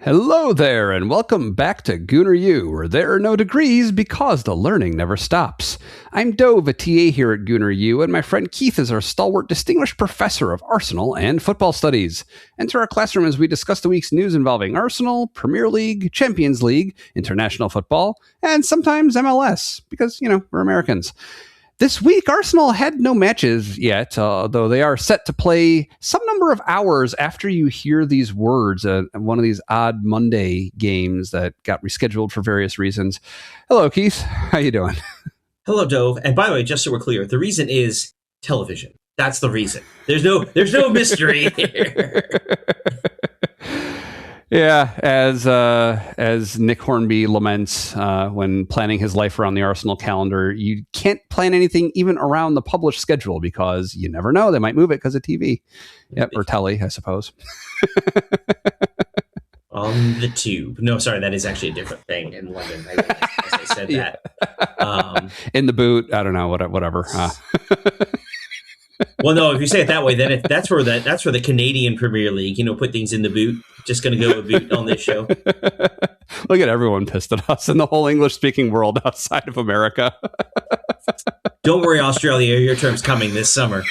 Hello there, and welcome back to Gooner U, where there are no degrees because the learning never stops. I'm Dove, a TA here at Gooner U, and my friend Keith is our stalwart distinguished professor of Arsenal and football studies. Enter our classroom as we discuss the week's news involving Arsenal, Premier League, Champions League, international football, and sometimes MLS, because, we're Americans. This week, Arsenal had no matches yet, though they are set to play some number of hours after you hear these words, one of these odd Monday games that got rescheduled for various reasons. Hello, Keith. How you doing? Hello, Dove. And by the way, just so we're clear, the reason is television. That's the reason. There's no mystery here. Yeah, as Nick Hornby laments when planning his life around the Arsenal calendar, you can't plan anything even around the published schedule because you never know. They might move it because of TV. Yep, or telly, I suppose. On the tube. No, sorry, that is actually a different thing in London. As I said that. In the boot, I don't know, whatever. Well, no, if you say it that way, then that's where the Canadian Premier League, put things in the boot. Just going to go with boot on this show. Look at everyone pissed at us in the whole English-speaking world outside of America. Don't worry, Australia, your term's coming this summer.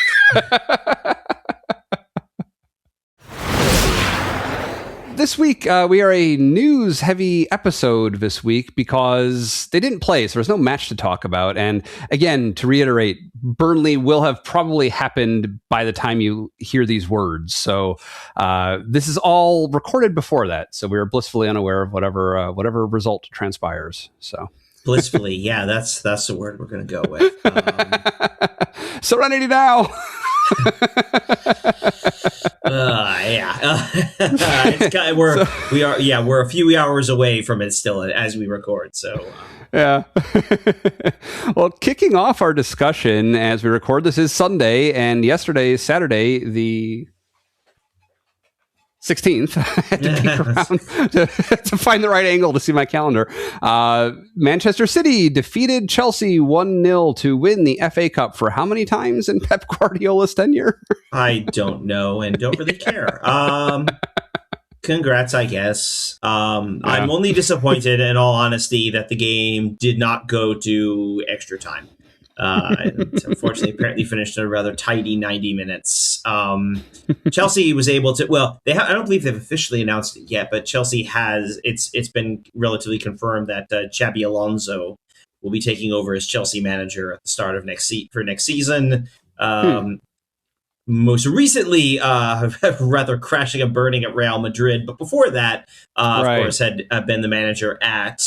This week, we are a news-heavy episode this week because they didn't play, so there's no match to talk about. And again, to reiterate, Burnley will have probably happened by the time you hear these words. So this is all recorded before that, so we are blissfully unaware of whatever result transpires. So blissfully, yeah, that's the word we're going to go with. Serenity now. We're a few hours away from it still as we record. So yeah. Well, kicking off our discussion as we record, this is Sunday, and yesterday is Saturday, the 16th. I had to peek around to find the right angle to see my calendar. Manchester City defeated Chelsea 1-0 to win the FA Cup for how many times in Pep Guardiola's tenure? I don't know and don't really care. Congrats, I guess. I'm only disappointed, in all honesty, that the game did not go to extra time. Unfortunately, apparently finished in a rather tidy 90 minutes. Chelsea was able to. Well, I don't believe they've officially announced it yet, but Chelsea has. It's been relatively confirmed that Xabi Alonso will be taking over as Chelsea manager at the start of next season. Most recently, rather crashing and burning at Real Madrid, but before that, of course, had been the manager at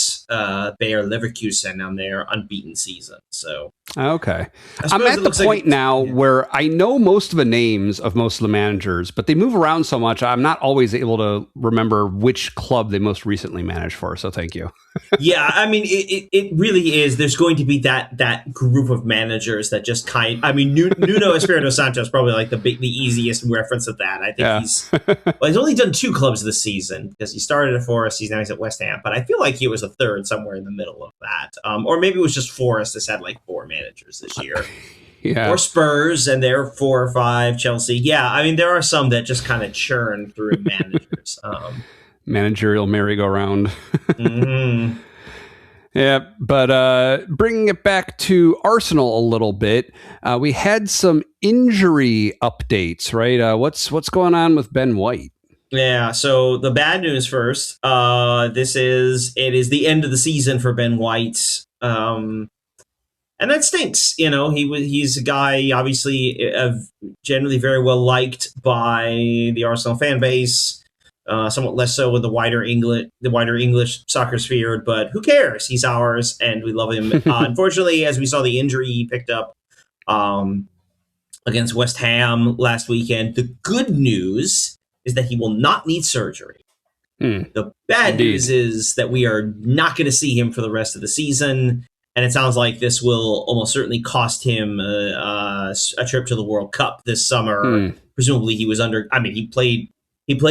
Bayer Leverkusen on their unbeaten season. So, okay, I'm at the point now where I know most of the names of most of the managers, but they move around so much, I'm not always able to remember which club they most recently managed for. So, thank you. Yeah, I mean, it really is. There's going to be that group of managers that just Nuno Espirito Santo probably like the easiest reference of that. I think he's only done 2 clubs this season because he started at Forest, he's at West Ham, but I feel like he was a third somewhere in the middle of that. Or maybe it was just Forest that's had like 4 managers this year. Yeah. Or Spurs, and they're 4 or 5. Chelsea. Yeah, I mean, there are some that just kind of churn through managers. Managerial merry-go-round. Mm-hmm. Yeah, but bringing it back to Arsenal a little bit, we had some injury updates, right? What's going on with Ben White? Yeah, so the bad news first. It is the end of the season for Ben White, and that stinks. He's a guy obviously generally very well liked by the Arsenal fan base. Somewhat less so with the wider English soccer sphere, but who cares? He's ours, and we love him. Unfortunately, as we saw the injury he picked up against West Ham last weekend, the good news is that he will not need surgery. The bad news is that we are not going to see him for the rest of the season, and it sounds like this will almost certainly cost him a trip to the World Cup this summer. Presumably, he was under. I mean, he played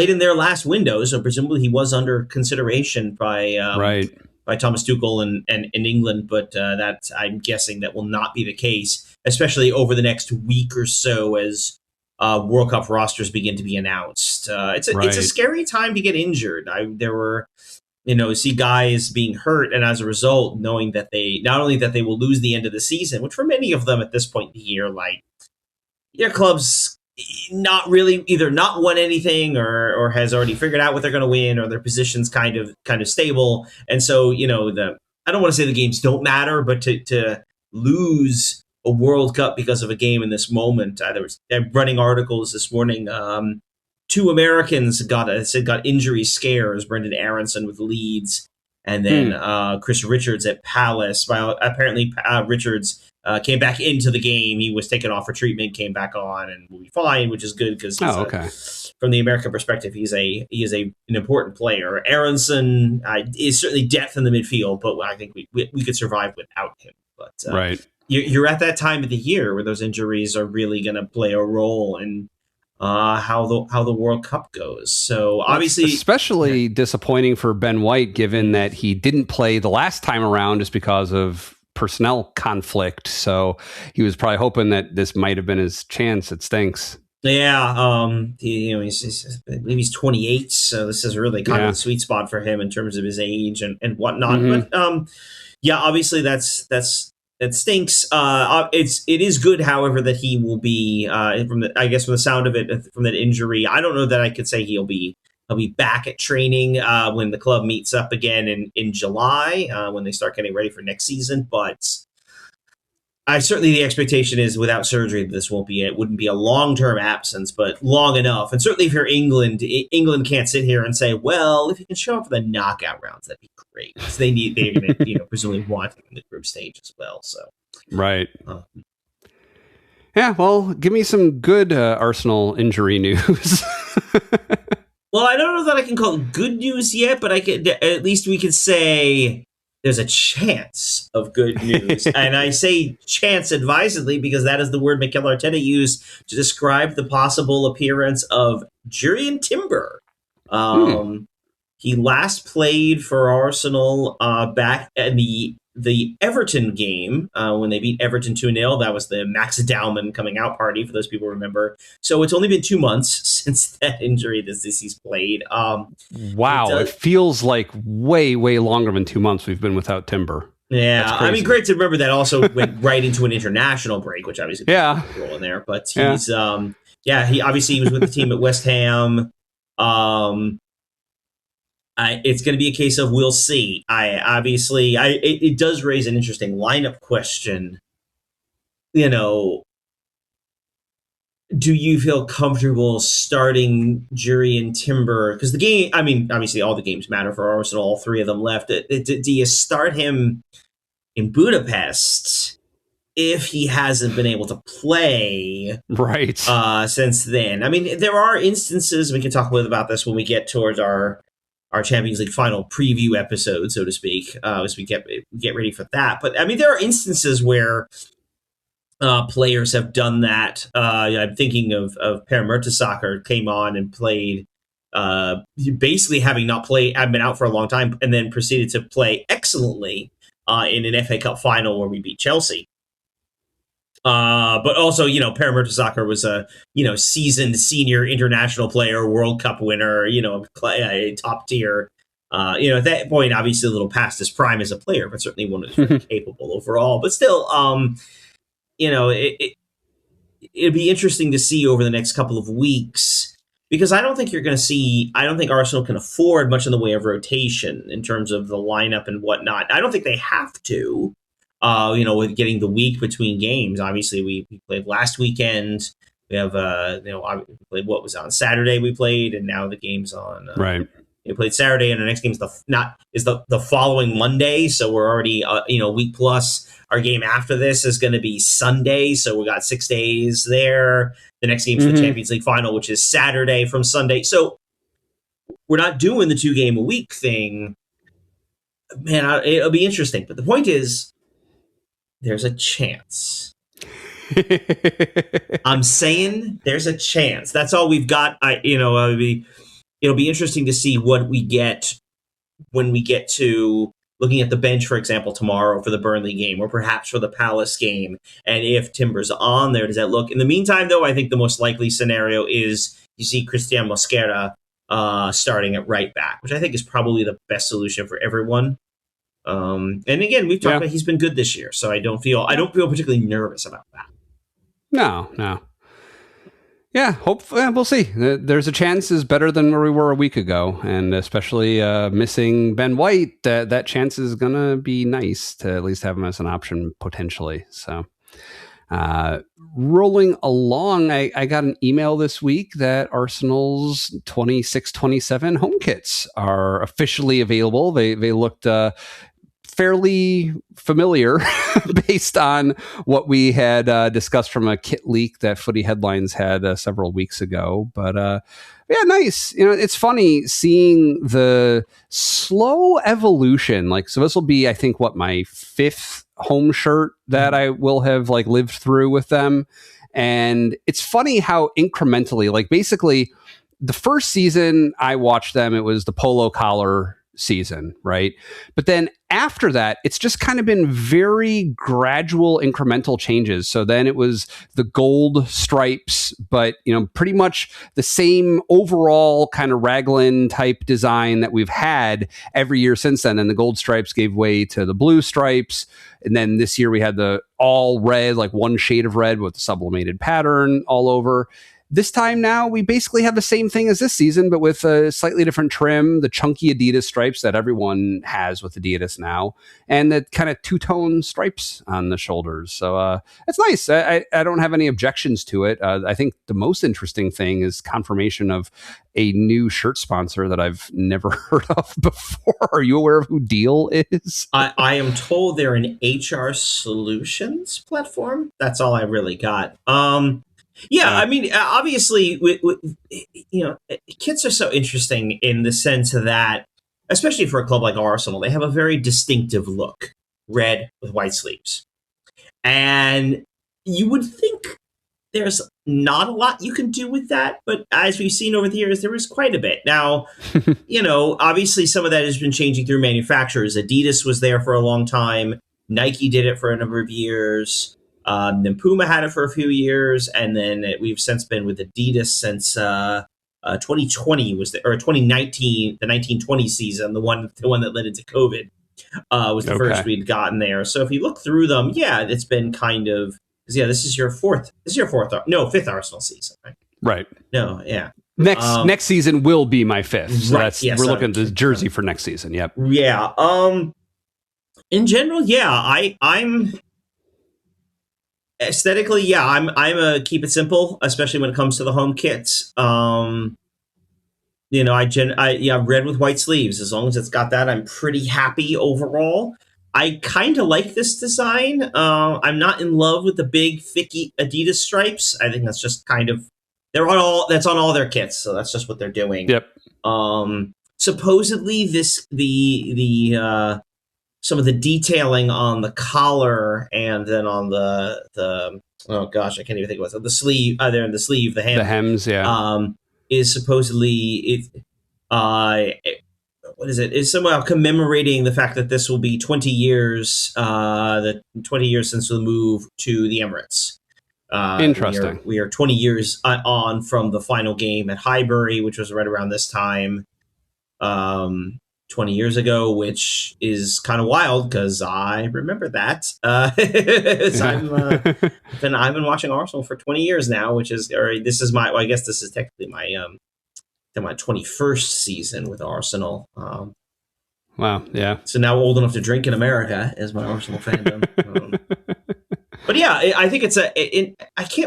in their last window, so presumably he was under consideration by Thomas Tuchel and in England. But that I'm guessing that will not be the case, especially over the next week or so as World Cup rosters begin to be announced. It's a scary time to get injured. There were, see guys being hurt, and as a result, knowing that they not only that they will lose the end of the season, which for many of them at this point in the year, like your club's not really either not won anything or has already figured out what they're going to win, or their position's kind of stable, and so I don't want to say the games don't matter, but to lose a World Cup because of a game in this moment. There was running articles this morning. Two Americans got injury scares. Brendan Aronson with Leeds, and then Chris Richards at Palace. Apparently, Richards came back into the game. He was taken off for treatment, came back on, and will be fine, which is good because from the American perspective, he is an important player. Aronson is certainly depth in the midfield, but I think we could survive without him. But you're at that time of the year where those injuries are really going to play a role in how the World Cup goes. So obviously, especially disappointing for Ben White, given that he didn't play the last time around just because of personnel conflict. So he was probably hoping that this might have been his chance. It stinks. Yeah, he's I believe he's 28, so this is really kind of the sweet spot for him in terms of his age and whatnot. Mm-hmm. But obviously that stinks. It is good, however, that he will be from the sound of it, from that injury. I don't know that I could say he'll be back at training when the club meets up again in July when they start getting ready for next season. But certainly the expectation is without surgery that this wouldn't be a long-term absence, but long enough. And certainly if you're England can't sit here and say, well, if you can show up for the knockout rounds, that'd be great. So they're going to presumably want him in the group stage as well. So right. Yeah, well, give me some good Arsenal injury news. Well, I don't know that I can call it good news yet, but at least we could say there's a chance of good news. And I say chance advisedly because that is the word Mikel Arteta used to describe the possible appearance of Jurrien Timber. He last played for Arsenal back at the Everton game when they beat Everton 2-0. That was the Max Dowman coming out party, for those people who remember. So it's only been 2 months since that injury that he's played. Wow, it feels like way, way longer than 2 months we've been without Timber. Yeah, I mean, great to remember that also went right into an international break, which obviously played a role in there. But he's, he obviously was with the team at West Ham. It's going to be a case of we'll see. It does raise an interesting lineup question. Do you feel comfortable starting Jurrien Timber? Because the game, I mean, obviously all the games matter for Arsenal, all three of them left. Do you start him in Budapest if he hasn't been able to play since then? I mean, there are instances, we can talk a little about this when we get towards our Champions League final preview episode, so to speak, as we get ready for that. But I mean, there are instances where players have done that. I'm thinking of Per Mertesacker came on and played, basically having not played, I've been out for a long time, and then proceeded to play excellently in an FA Cup final where we beat Chelsea. But also, Per Mertesacker was a, seasoned senior international player, World Cup winner, a top tier. At that point, obviously a little past his prime as a player, but certainly one who's very capable overall. But still, it'd be interesting to see over the next couple of weeks, because I don't think Arsenal can afford much in the way of rotation in terms of the lineup and whatnot. I don't think they have to. With getting the week between games. Obviously, we played last weekend. We have, we played what was on Saturday. We played, and now the game's on. We played Saturday, and our next game is the following Monday. So we're already week plus. Our game after this is going to be Sunday, so we got 6 days there. The next game's the Champions League final, which is Saturday from Sunday. So we're not doing the 2-game a week thing. Man, it'll be interesting. But the point is, there's a chance. I'm saying there's a chance. That's all we've got. It'll be interesting to see what we get when we get to looking at the bench, for example, tomorrow for the Burnley game, or perhaps for the Palace game, and if Timber's on there, does that look? In the meantime, though, I think the most likely scenario is you see Christian Mosquera starting at right back, which I think is probably the best solution for everyone. And again, we've talked about he's been good this year, so I don't feel particularly nervous about that. No. Yeah, we'll see. There's a chance is better than where we were a week ago, and especially missing Ben White, that chance is gonna be nice to at least have him as an option potentially. So, rolling along, I got an email this week that Arsenal's 26-27 home kits are officially available. They looked fairly familiar based on what we had discussed from a kit leak that Footy Headlines had several weeks ago. But yeah, nice. It's funny seeing the slow evolution. So this will be, I think, my 5th home shirt that I will have lived through with them. And it's funny how incrementally, basically the first season I watched them, it was the polo collar season, right? But then after that, it's just kind of been very gradual incremental changes. So then it was the gold stripes, but pretty much the same overall kind of raglan type design that we've had every year since then. And the gold stripes gave way to the blue stripes. And then this year we had the all red, one shade of red with the sublimated pattern all over. This time now, we basically have the same thing as this season, but with a slightly different trim, the chunky Adidas stripes that everyone has with Adidas now, and the kind of two-tone stripes on the shoulders. So it's nice. I don't have any objections to it. I think the most interesting thing is confirmation of a new shirt sponsor that I've never heard of before. Are you aware of who Deal is? I am told they're an HR solutions platform. That's all I really got. Yeah, I mean, obviously, kits are so interesting in the sense that, especially for a club like Arsenal, they have a very distinctive look, red with white sleeves. And you would think there's not a lot you can do with that, but as we've seen over the years, there is quite a bit. Now, obviously some of that has been changing through manufacturers. Adidas was there for a long time. Nike did it for a number of years. Then Puma had it for a few years, and then we've since been with Adidas since 2020 or 2019, the 1920 season, the one that led into COVID, was the first we'd gotten there. So if you look through them, it's been kind of this is your fifth Arsenal season, right? Right. No, yeah. Next season will be my 5th. So right, we're looking at the jersey for next season. Yep. Yeah. In general, I'm. Aesthetically, I'm a keep it simple, especially when it comes to the home kits. Red with white sleeves. As long as it's got that, I'm pretty happy overall. I kind of like this design. I'm not in love with the big, thicky Adidas stripes. I think that's just kind of that's on all their kits, so that's just what they're doing. Yep. Supposedly, some of the detailing on the collar and then on the oh gosh, I can't even think of it. The sleeve, there in the sleeve, the hems, is supposedly what is it? Is somehow commemorating the fact that this will be 20 years, the 20 years since the move to the Emirates. Interesting. We are 20 years on from the final game at Highbury, which was right around this time. 20 years ago, which is kind of wild because I remember that. I've been watching Arsenal for 20 years now, I guess this is technically my 21st season with Arsenal. Wow, yeah. So now old enough to drink in America is my Arsenal fandom. But yeah, I think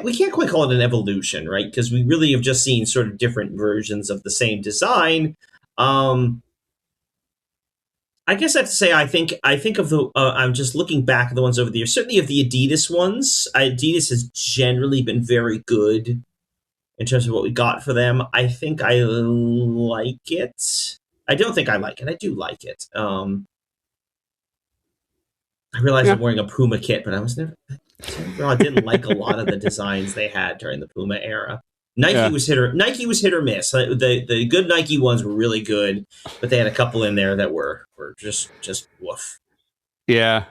we can't quite call it an evolution, right? Because we really have just seen sort of different versions of the same design. I guess I have to say, I think of the. I'm just looking back at the ones over the years. Certainly, of the Adidas ones, Adidas has generally been very good in terms of what we got for them. I think I like it. I don't think I like it. I do like it. I realize I'm wearing a Puma kit, but I didn't like a lot of the designs they had during the Puma era. Nike was hit or miss. The good Nike ones were really good, but they had a couple in there that were just woof. Yeah.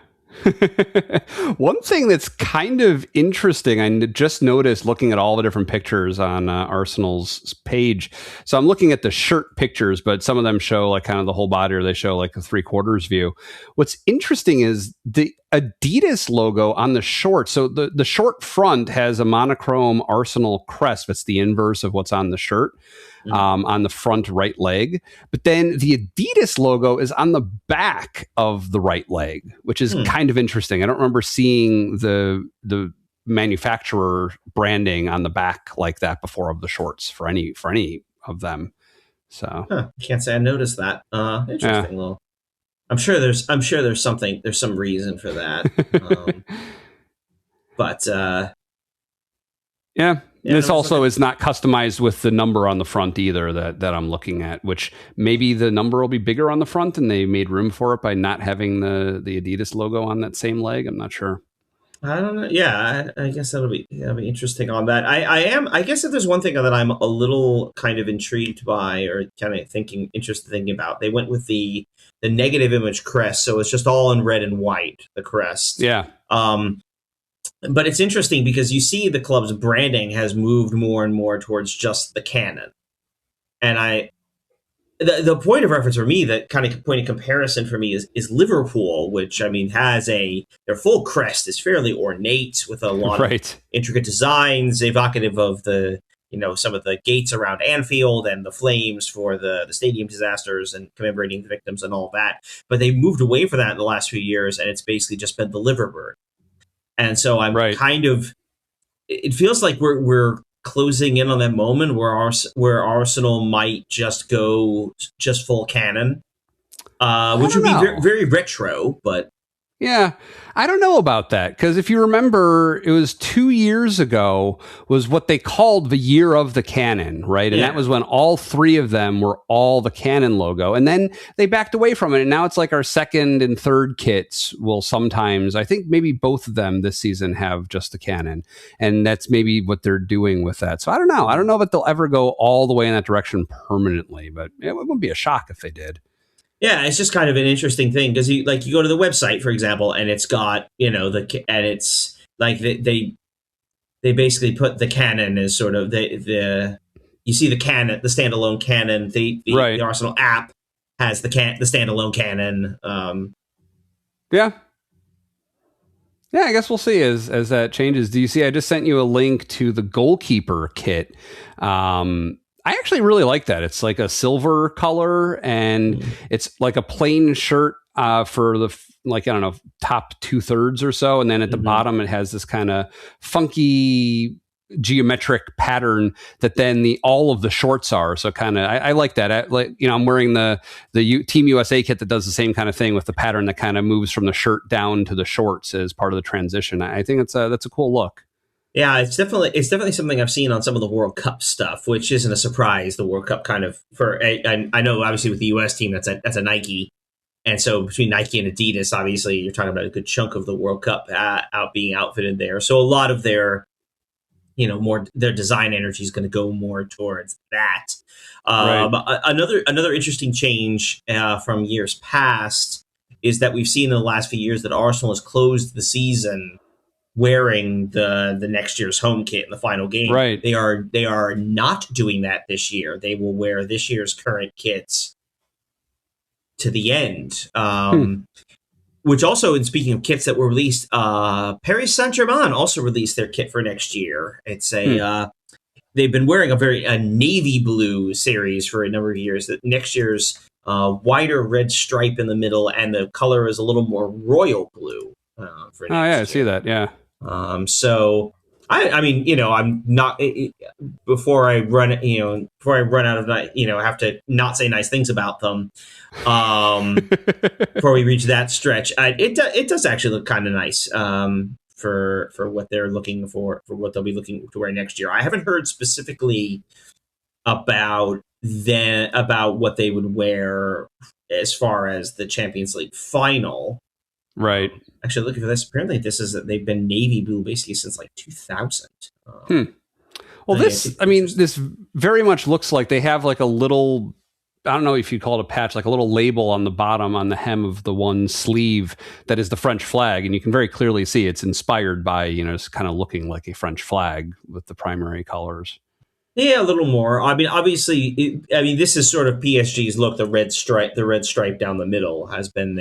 One thing that's kind of interesting, I just noticed looking at all the different pictures on Arsenal's page. So I'm looking at the shirt pictures, but some of them show like kind of the whole body, or they show like a 3/4 view. What's interesting is the Adidas logo on the short. So the short front has a monochrome Arsenal crest. That's the inverse of what's on the shirt. On the front right leg. But then the Adidas logo is on the back of the right leg, which is kind of interesting. I don't remember seeing the manufacturer branding on the back like that before of the shorts for any of them. So can't say I noticed that. Interesting. Well, I'm sure there's some reason for that. But yeah. This also is not customized with the number on the front either that I'm looking at, which maybe the number will be bigger on the front and they made room for it by not having the Adidas logo on that same leg. I'm not sure. I don't know. Yeah, I guess that'll be interesting on that. I guess if there's one thing that I'm a little kind of intrigued by or kind of thinking about, they went with the negative image crest. So it's just all in red and white, the crest. Yeah. But it's interesting because you see the club's branding has moved more and more towards just the cannon. And the point of reference for me, that kind of point of comparison for me is Liverpool, which I mean has their full crest is fairly ornate with a lot of intricate designs, evocative of some of the gates around Anfield and the flames for the stadium disasters and commemorating the victims and all that. But they moved away from that in the last few years, and it's basically just been the Liverbird. And so I'm kind of, it feels like we're closing in on that moment where Arsenal might just go just full cannon, which would be very retro, but. Yeah, I don't know about that, because if you remember, it was 2 years ago was what they called the year of the cannon, right? And that was when all three of them were all the cannon logo. And then they backed away from it. And now it's like our second and third kits will sometimes, I think maybe both of them this season have just the cannon. And that's maybe what they're doing with that. So I don't know. I don't know if they'll ever go all the way in that direction permanently, but it wouldn't be a shock if they did. Yeah, it's just kind of an interesting thing because you go to the website, for example, and it's got and it's like they basically put the cannon as sort of the you see the cannon, the standalone cannon. The Arsenal app has the standalone cannon. Yeah, I guess we'll see as that changes. Do you see? I just sent you a link to the goalkeeper kit. I actually really like that. It's like a silver color, and it's like a plain shirt for the top 2/3 or so, and then at the bottom it has this kind of funky geometric pattern that then all of the shorts are. So kind of I like that. I'm wearing the Team USA kit that does the same kind of thing with the pattern that kind of moves from the shirt down to the shorts as part of the transition. I think that's a cool look. Yeah, it's definitely something I've seen on some of the World Cup stuff, which isn't a surprise. The World Cup kind of I know obviously with the US team that's a Nike, and so between Nike and Adidas, obviously you're talking about a good chunk of the World Cup being outfitted there. So a lot of their their design energy is going to go more towards that. Another interesting change from years past is that we've seen in the last few years that Arsenal has closed the season wearing the next year's home kit in the final game. Right. They are not doing that this year. They will wear this year's current kits to the end. Which also, in speaking of kits that were released, Paris Saint-Germain also released their kit for next year. It's they've been wearing a navy blue series for a number of years. That next year's wider red stripe in the middle, and the color is a little more royal blue. For next year. I see that. Yeah. So I mean, I'm not before I run out of have to not say nice things about them. Before we reach that stretch, it does actually look kind of nice. For what they're looking for what they'll be looking to wear next year. I haven't heard specifically about what they would wear as far as the Champions League final. Right. Actually, looking for this, apparently they've been navy blue basically since like 2000. Well, Well, this very much looks like they have like a little, I don't know if you call it a patch, like a little label on the bottom on the hem of the one sleeve that is the French flag. And you can very clearly see it's inspired by, it's kind of looking like a French flag with the primary colors. Yeah, a little more. I mean, obviously, this is sort of PSG's look. The red stripe down the middle has been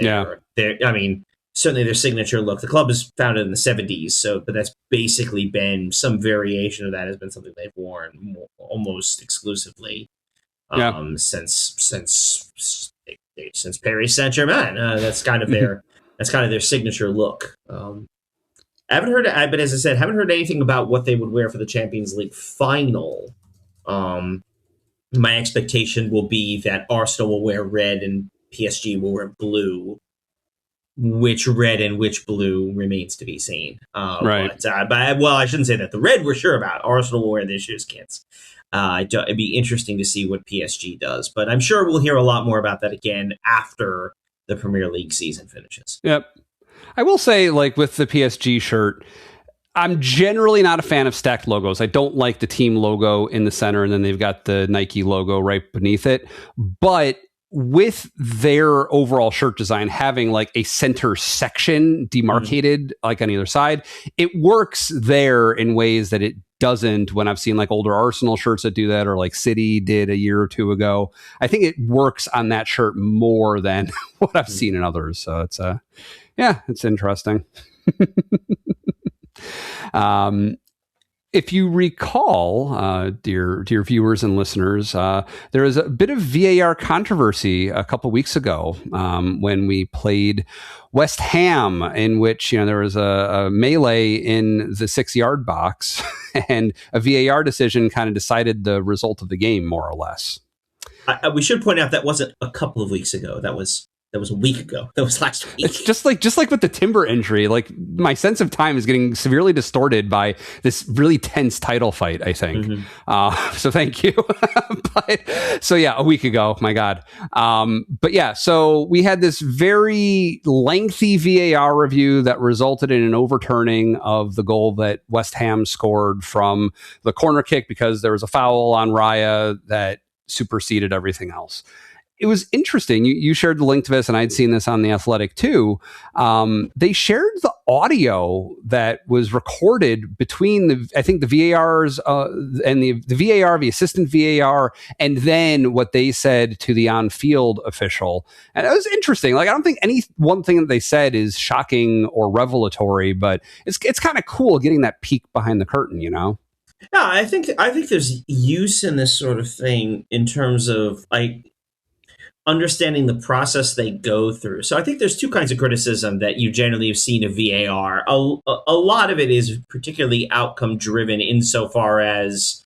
certainly their signature look. The club was founded in the 70s, but that's basically been some variation of that has been something they've worn almost exclusively since Paris Saint-Germain. That's kind of their signature look. I haven't heard, but as I said, haven't heard anything about what they would wear for the Champions League final. My expectation will be that Arsenal will wear red and PSG will wear blue. Which red and which blue remains to be seen. Right. But I shouldn't say that. The red we're sure about. Arsenal will wear this year's kits. It'd be interesting to see what PSG does. But I'm sure we'll hear a lot more about that again after the Premier League season finishes. Yep. I will say, like with the PSG shirt, I'm generally not a fan of stacked logos. I don't like the team logo in the center, and then they've got the Nike logo right beneath it. But with their overall shirt design having like a center section demarcated like on either side, it works there in ways that it doesn't when I've seen like older Arsenal shirts that do that, or like City did a year or two ago. I think it works on that shirt more than what I've seen in others. So it's it's interesting. If you recall, dear viewers and listeners, there was a bit of VAR controversy a couple weeks ago when we played West Ham, in which there was a melee in the 6-yard box, and a VAR decision kind of decided the result of the game, more or less. We should point out that wasn't a couple of weeks ago. That was a week ago. That was last week. It's just like with the Timber injury, like my sense of time is getting severely distorted by this really tense title fight, I think. Mm-hmm. So thank you. A week ago, my God. So we had this very lengthy VAR review that resulted in an overturning of the goal that West Ham scored from the corner kick because there was a foul on Raya that superseded everything else. It was interesting. You shared the link to this, and I'd seen this on The Athletic too. They shared the audio that was recorded between the VARs and the VAR, the assistant VAR, and then what they said to the on-field official. And it was interesting. Like, I don't think any one thing that they said is shocking or revelatory, but it's kind of cool getting that peek behind the curtain, Yeah, I think there's use in this sort of thing in terms of like understanding the process they go through. So I think there's two kinds of criticism that you generally have seen of VAR. A lot of it is particularly outcome driven insofar as,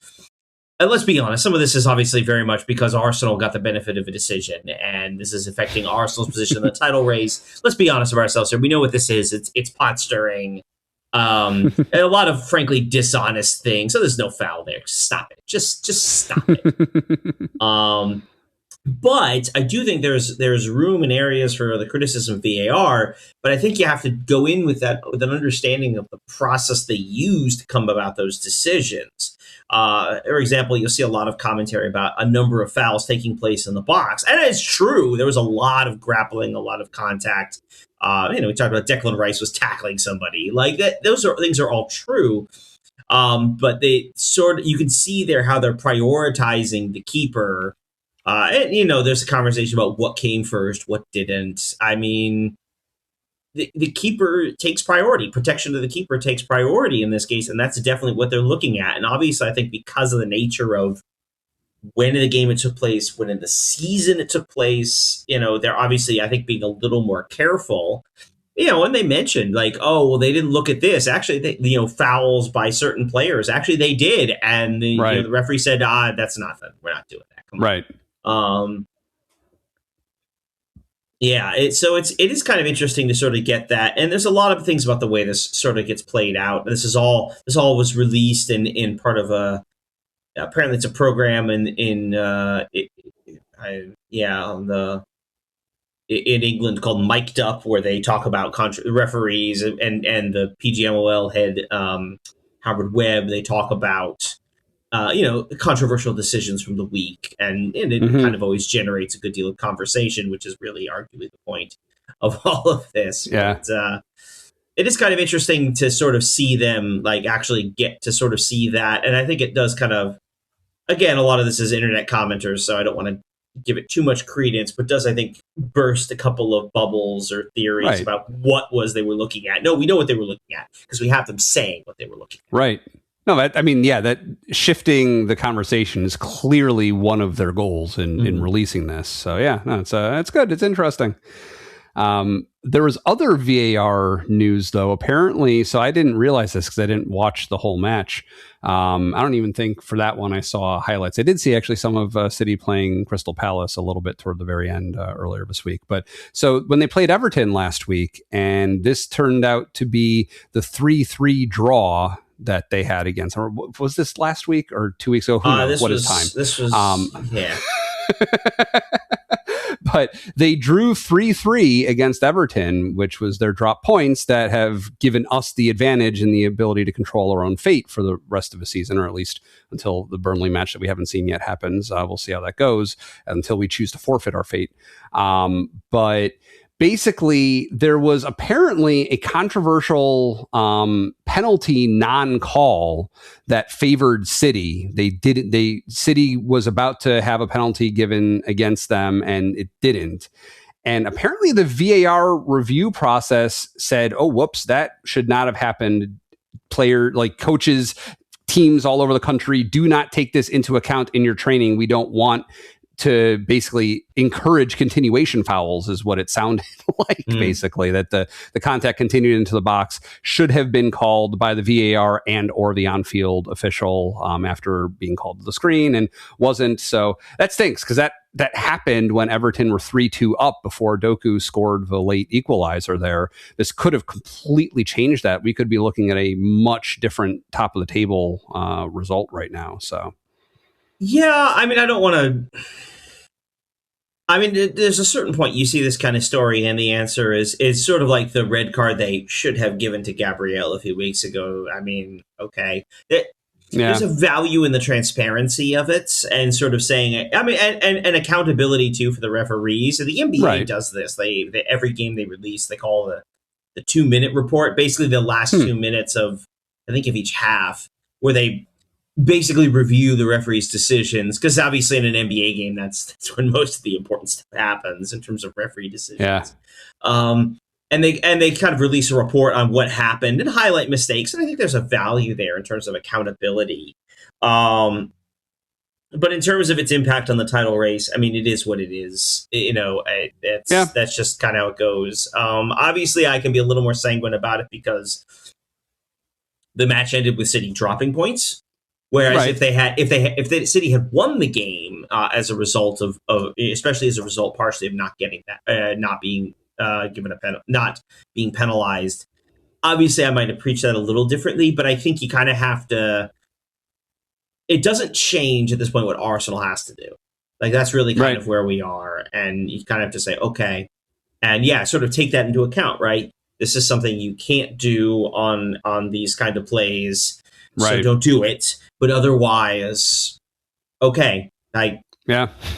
and let's be honest, some of this is obviously very much because Arsenal got the benefit of a decision, and this is affecting Arsenal's position in the title race. Let's be honest with ourselves here. We know what this is. It's pot stirring. And a lot of frankly dishonest things. So there's no foul there. Stop it. Just stop it. But I do think there's room in areas for the criticism of VAR, but I think you have to go in with an understanding of the process they use to come about those decisions. For example, you'll see a lot of commentary about a number of fouls taking place in the box. And it's true. There was a lot of grappling, a lot of contact. We talked about Declan Rice was tackling somebody. Like that, things are all true. But you can see there how they're prioritizing the keeper. There's a conversation about what came first, what didn't. I mean, the keeper takes priority. Protection of the keeper takes priority in this case, and that's definitely what they're looking at. And obviously, I think because of the nature of when in the game it took place, when in the season it took place, they're obviously, I think, being a little more careful. When they mentioned like, oh, well, they didn't look at this. Actually, fouls by certain players. Actually, they did, and the referee said, that's nothing. We're not doing that. Come on. Right. It is kind of interesting to sort of get that, and there's a lot of things about the way this sort of gets played out. This all was released in part of apparently it's a program in England called Mic'd Up, where they talk about referees and the PGMOL head Howard Webb. They talk about controversial decisions from the week, and it kind of always generates a good deal of conversation, which is really arguably the point of all of this. Yeah. But, it is kind of interesting to sort of see them like actually get to sort of see that. And I think it does kind of, again, a lot of this is internet commenters, so I don't want to give it too much credence, but does, I think, burst a couple of bubbles or theories about what was they were looking at. No, we know what they were looking at because we have them saying what they were looking at. Right. No, that shifting the conversation is clearly one of their goals in releasing this. So yeah, no, it's good. It's interesting. There was other VAR news though, apparently. So I didn't realize this because I didn't watch the whole match. I don't even think for that one I saw highlights. I did see actually some of City playing Crystal Palace a little bit toward the very end earlier this week. But so when they played Everton last week, and this turned out to be the 3-3 draw that they had against, or was this last week or 2 weeks ago? Who knows? What is time? This was, yeah. But they drew 3-3 against Everton, which was their drop points that have given us the advantage and the ability to control our own fate for the rest of the season, or at least until the Burnley match that we haven't seen yet happens. We'll see how that goes until we choose to forfeit our fate. But basically, there was apparently a controversial penalty non-call that favored City. City was about to have a penalty given against them, and it didn't. And apparently, the VAR review process said, "Oh, whoops, that should not have happened." Coaches, teams all over the country, do not take this into account in your training. We don't want to basically encourage continuation fouls is what it sounded like, basically, that the contact continued into the box should have been called by the VAR and or the on-field official after being called to the screen, and wasn't. So that stinks because that happened when Everton were 3-2 up before Doku scored the late equalizer there. This could have completely changed that. We could be looking at a much different top of the table result right now. So yeah, I mean, I don't want to. I mean, there's a certain point you see this kind of story, and the answer is sort of like the red card they should have given to Gabriel a few weeks ago. I mean, okay, there's a value in the transparency of it, and sort of saying, I mean, and accountability too for the referees. So the NBA does this. They every game they release, they call the 2-minute report, basically the last 2 minutes of, I think, of each half, where they basically review the referee's decisions, because obviously in an NBA game, that's when most of the important stuff happens in terms of referee decisions. Yeah. And they kind of release a report on what happened and highlight mistakes, and I think there's a value there in terms of accountability. But in terms of its impact on the title race, I mean, it is what it is. That's just kind of how it goes. Obviously, I can be a little more sanguine about it because the match ended with City dropping points. Whereas if City had won the game as a result of especially as a result partially of not getting that, not being given a penalty, not being penalized, obviously I might have preached that a little differently. But I think you kind of have to. It doesn't change at this point what Arsenal has to do. Like, that's really kind of where we are, and you kind of have to say, okay, and sort of take that into account, right? This is something you can't do on these kind of plays. So don't do it. But otherwise, okay. The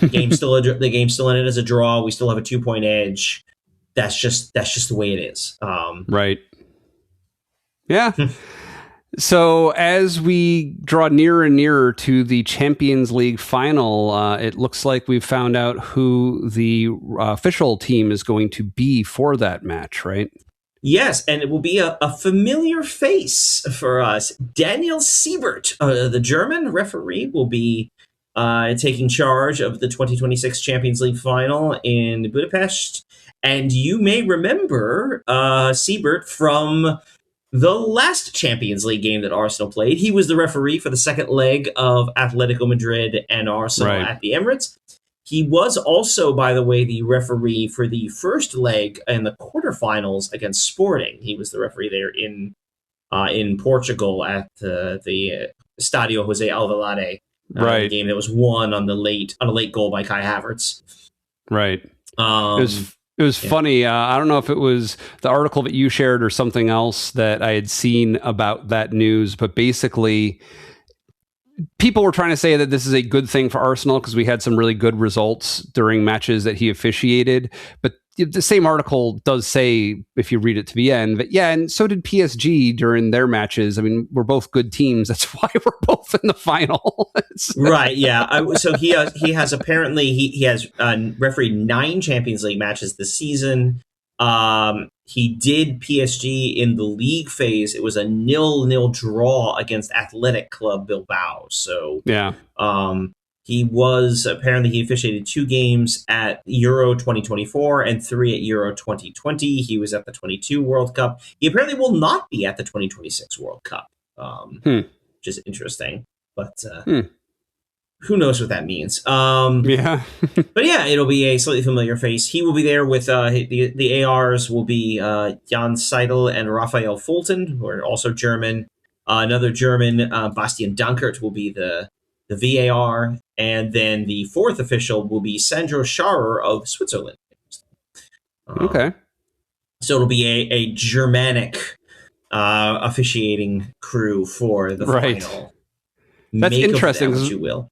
game's still in it as a draw. We still have a 2-point edge. That's just the way it is. Right. Yeah. So as we draw nearer and nearer to the Champions League final, it looks like we've found out who the official team is going to be for that match, right? Yes, and it will be a familiar face for us. Daniel Siebert, the German referee, will be taking charge of the 2026 Champions League final in Budapest. And you may remember Siebert from the last Champions League game that Arsenal played. He was the referee for the second leg of Atletico Madrid and Arsenal at the Emirates. He was also, by the way, the referee for the first leg in the quarterfinals against Sporting. He was the referee there in Portugal at the Estadio José Alvalade, the game that was won on a late goal by Kai Havertz. Right. It was funny. I don't know if it was the article that you shared or something else that I had seen about that news, but basically, people were trying to say that this is a good thing for Arsenal because we had some really good results during matches that he officiated. But the same article does say, if you read it to the end, that and so did PSG during their matches. I mean, we're both good teams. That's why we're both in the final. Right, yeah. So he has apparently he has refereed 9 Champions League matches this season. He did PSG in the league phase. It was a 0-0 draw against Athletic Club Bilbao. So he officiated 2 games at Euro 2024 and 3 at Euro 2020. He was at the 22 World Cup. He apparently will not be at the 2026 World Cup, which is interesting. But who knows what that means? But it'll be a slightly familiar face. He will be there with the ARs will be Jan Seidel and Raphael Fulton, who are also German. Another German, Bastian Dankert, will be the VAR, and then the 4th official will be Sandro Scharer of Switzerland. So it'll be a Germanic officiating crew for the final. That's interesting. What you will.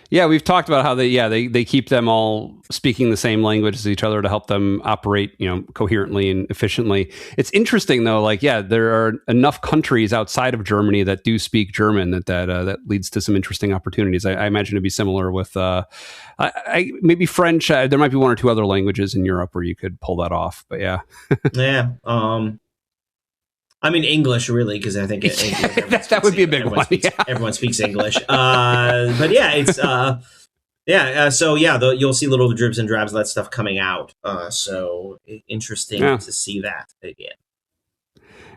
Yeah, we've talked about how they keep them all speaking the same language as each other to help them operate, coherently and efficiently. It's interesting though, there are enough countries outside of Germany that do speak German that leads to some interesting opportunities. I imagine it'd be similar with maybe French. There might be 1 or 2 other languages in Europe where you could pull that off. But I mean, English, really, because I think that would be a big one. Everyone speaks English. But it's you'll see little dribs and drabs of that stuff coming out. So interesting to see that again.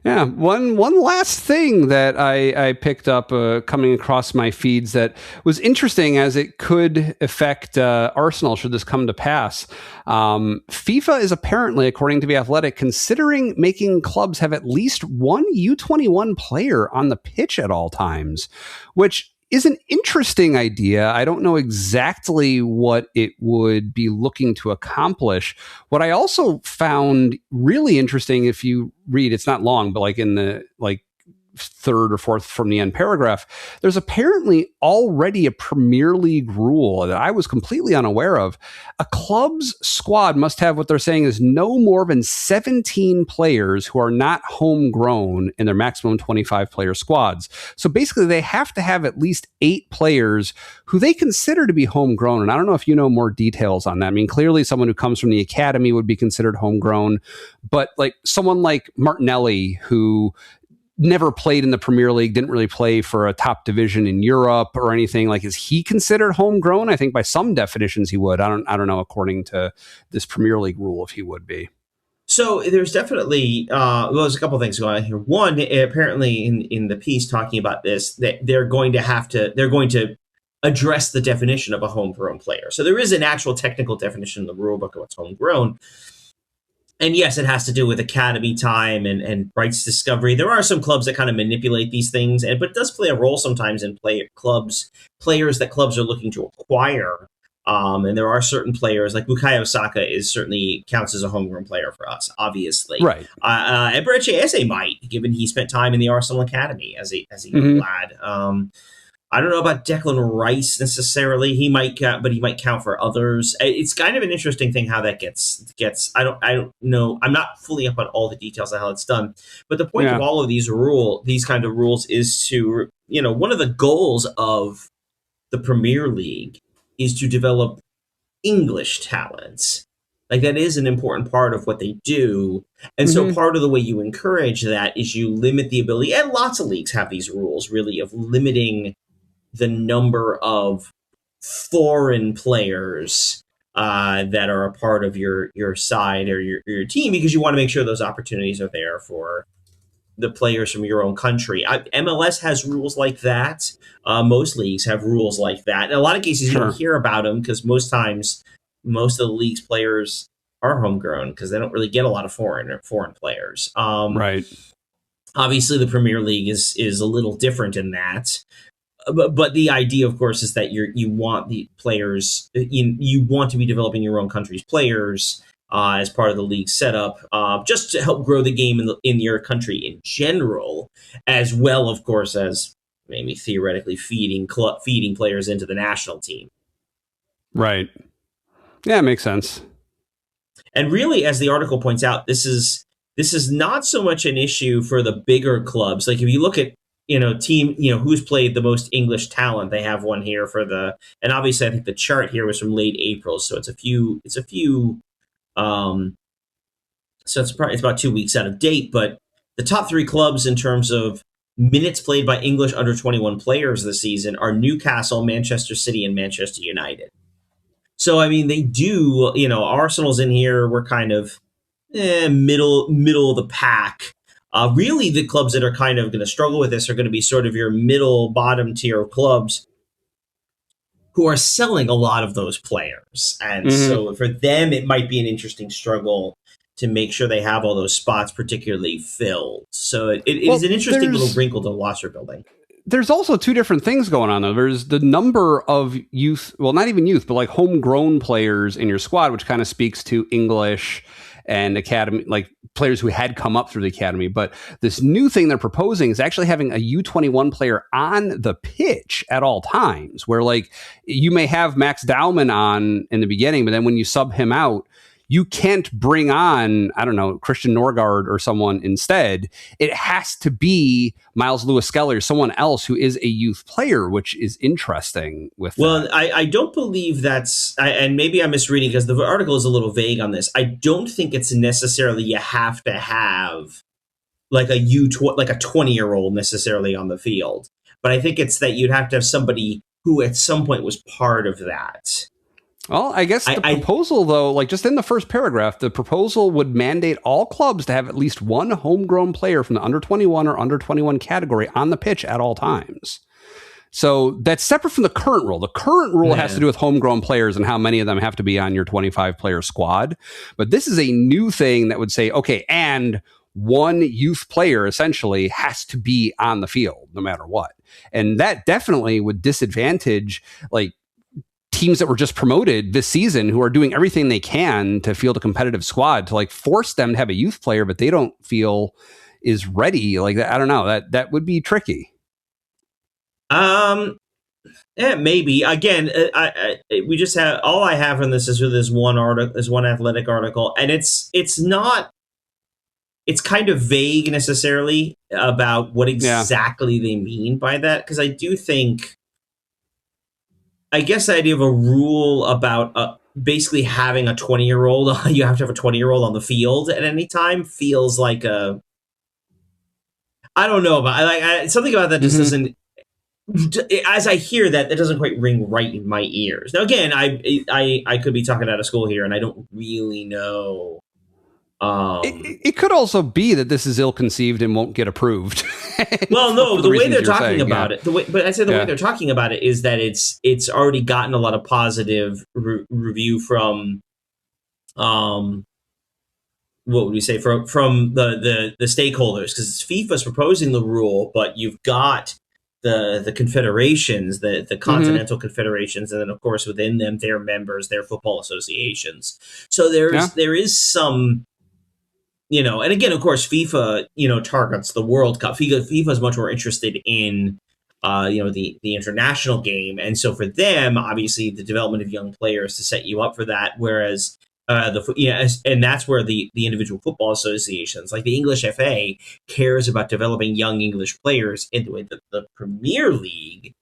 Yeah, one last thing that I picked up coming across my feeds that was interesting as it could affect Arsenal should this come to pass. FIFA is apparently, according to The Athletic, considering making clubs have at least one U21 player on the pitch at all times, which is an interesting idea. I don't know exactly what it would be looking to accomplish. What I also found really interesting, if you read, it's not long, but in the 3rd or 4th from the end paragraph, there's apparently already a Premier League rule that I was completely unaware of. A club's squad must have what they're saying is no more than 17 players who are not homegrown in their maximum 25 player squads. So basically they have to have at least 8 players who they consider to be homegrown. And I don't know if you know more details on that. I mean, clearly someone who comes from the academy would be considered homegrown, but someone like Martinelli, who never played in the Premier League, didn't really play for a top division in Europe or anything, is he considered homegrown? I think by some definitions he would. I don't know, according to this Premier League rule, if he would be. So there's definitely there's a couple of things going on here. One, apparently in the piece talking about this, that they're going to address the definition of a homegrown player. So there is an actual technical definition in the rule book of what's homegrown. And yes, it has to do with academy time and rights discovery. There are some clubs that kind of manipulate these things, but it does play a role sometimes in players that clubs are looking to acquire. And there are certain players, like Bukayo Saka certainly counts as a homegrown player for us, obviously. Right. Eberechi Eze might, given he spent time in the Arsenal academy as a young lad. I don't know about Declan Rice necessarily. He might count, but he might count for others. It's kind of an interesting thing how that gets. I don't know. I'm not fully up on all the details of how it's done. But the point of all of these kind of rules is to, one of the goals of the Premier League is to develop English talents. That is an important part of what they do. And so part of the way you encourage that is you limit the ability, and lots of leagues have these rules really of limiting the number of foreign players that are a part of your side or your team, because you want to make sure those opportunities are there for the players from your own country. MLS has rules like that. Most leagues have rules like that. In a lot of cases, you don't hear about them because most times, most of the league's players are homegrown because they don't really get a lot of foreign players. Right. Obviously, the Premier League is a little different in that. But the idea, of course, is that you want the players, you want to be developing your own country's players as part of the league setup, just to help grow the game in your country in general, as well, of course, as maybe theoretically feeding players into the national team. Right. Yeah, it makes sense. And really, as the article points out, this is not so much an issue for the bigger clubs. Like if you look at who's played the most English talent, they have one here and obviously I think the chart here was from late April, so it's about 2 weeks out of date. But the top three clubs in terms of minutes played by English under 21 players this season are Newcastle, Manchester City, and Manchester United. So, I mean, they do, Arsenal's in here. We're kind of middle of the pack. Really, the clubs that are kind of going to struggle with this are going to be sort of your middle, bottom tier clubs who are selling a lot of those players. And so for them, it might be an interesting struggle to make sure they have all those spots particularly filled. So it is an interesting little wrinkle to roster building. There's also two different things going on, though. There's the number of youth, well, not even youth, but like homegrown players in your squad, which kind of speaks to English and academy, like players who had come up through the academy. But this new thing they're proposing is actually having a U21 player on the pitch at all times, where like you may have Max Dowman on in the beginning, but then when you sub him out, you can't bring on, I don't know, Christian Norgard or someone instead. It has to be Miles Lewis-Skelly or someone else who is a youth player, which is interesting. I don't believe that's, and maybe I'm misreading because the article is a little vague on this. I don't think it's necessarily you have to have like a 20-year-old necessarily on the field. But I think it's that you'd have to have somebody who at some point was part of that. Well, I guess the proposal, though, like just in the first paragraph, the proposal would mandate all clubs to have at least one homegrown player from the under 21 or under 21 category on the pitch at all times. So that's separate from the current rule. The current rule has to do with homegrown players and how many of them have to be on your 25-player squad. But this is a new thing that would say, okay, and one youth player essentially has to be on the field no matter what. And that definitely would disadvantage, like, teams that were just promoted this season who are doing everything they can to field a competitive squad to like force them to have a youth player, but they don't feel is ready. Like that. I don't know, that would be tricky. Yeah, maybe. Again, we just have, all I have on this is this one article, this one athletic article. And it's kind of vague necessarily about what exactly they mean by that. Cause I do think, I guess the idea of a rule about basically having a 20-year-old, you have to have a 20-year-old on the field at any time feels like I don't know, but something about that just doesn't, as I hear that doesn't quite ring right in my ears. Now, again, I could be talking out of school here and I don't really know. It could also be that this is ill-conceived and won't get approved. Well, no, the way they're talking about it, way they're talking about it is that it's already gotten a lot of positive review from, what would we say, from the stakeholders, because FIFA's proposing the rule, but you've got the confederations, the continental confederations, and then of course within them their members, their football associations. So there is some. And again, of course, FIFA, targets the World Cup. FIFA is much more interested in, the international game. And so for them, obviously, the development of young players to set you up for that. Whereas, and that's where the individual football associations, like the English FA, cares about developing young English players in the way that the Premier League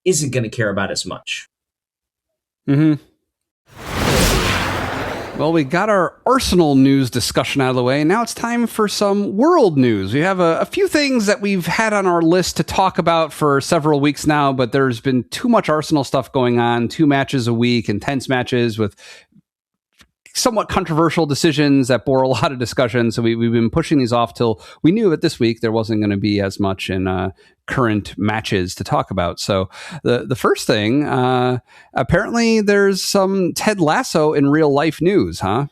isn't going to care about as much. Mm-hmm. Well, we got our Arsenal news discussion out of the way. Now it's time for some world news. We have a few things that we've had on our list to talk about for several weeks now, but there's been too much Arsenal stuff going on, 2 matches a week, intense matches with somewhat controversial decisions that bore a lot of discussion. So we've been pushing these off till we knew that this week there wasn't going to be as much in current matches to talk about. So the first thing, apparently there's some Ted Lasso in real life news, huh?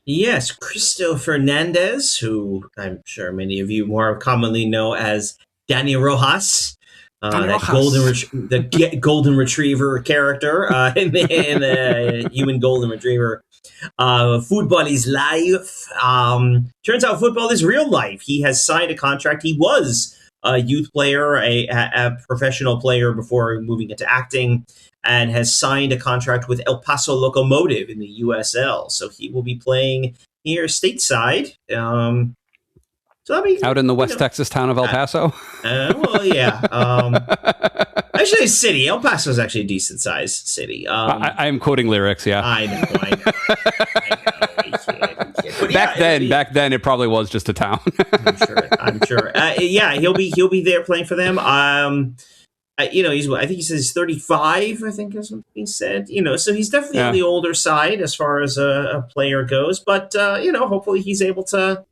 Yes, Cristo Fernandez, who I'm sure many of you more commonly know as Danny Rojas. The golden retriever character in the human golden retriever. Fútbol is life. Turns out football is real life. He has signed a contract. He was a youth player, a professional player before moving into acting, and has signed a contract with El Paso Locomotive in the USL. So he will be playing here stateside. So I mean, out in the West Texas town of El Paso. Well, yeah. Actually, city. El Paso is actually a decent sized city. I am quoting lyrics. Yeah, I know. Back then, it probably was just a town. I'm sure. Yeah, he'll be there playing for them. I think he says 35. I think is what he said. So he's definitely on the older side as far as a player goes. But hopefully he's able to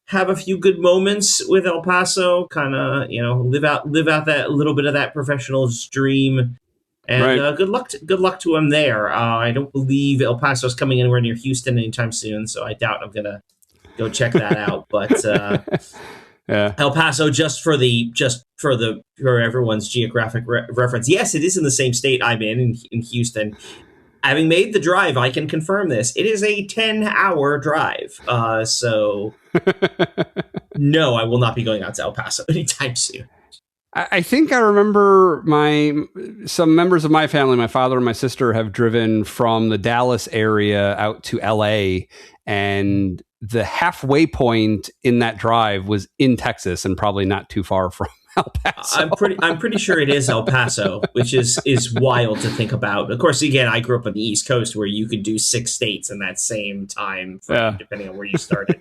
have a few good moments with El Paso, kind of, live out that little bit of that professional's dream. And good luck to him there. I don't believe El Paso's coming anywhere near Houston anytime soon, so I doubt I'm gonna go check that out. But El Paso, just for everyone's geographic reference, yes, it is in the same state I'm in Houston. Having made the drive, I can confirm this. It is a 10-hour drive. So, no, I will not be going out to El Paso anytime soon. I think I remember some members of my family, my father and my sister, have driven from the Dallas area out to LA, and the halfway point in that drive was in Texas and probably not too far from El Paso. I'm pretty sure it is El Paso, which is wild to think about. Of course, again, I grew up on the East Coast where you could do 6 states in that same time frame, depending on where you started.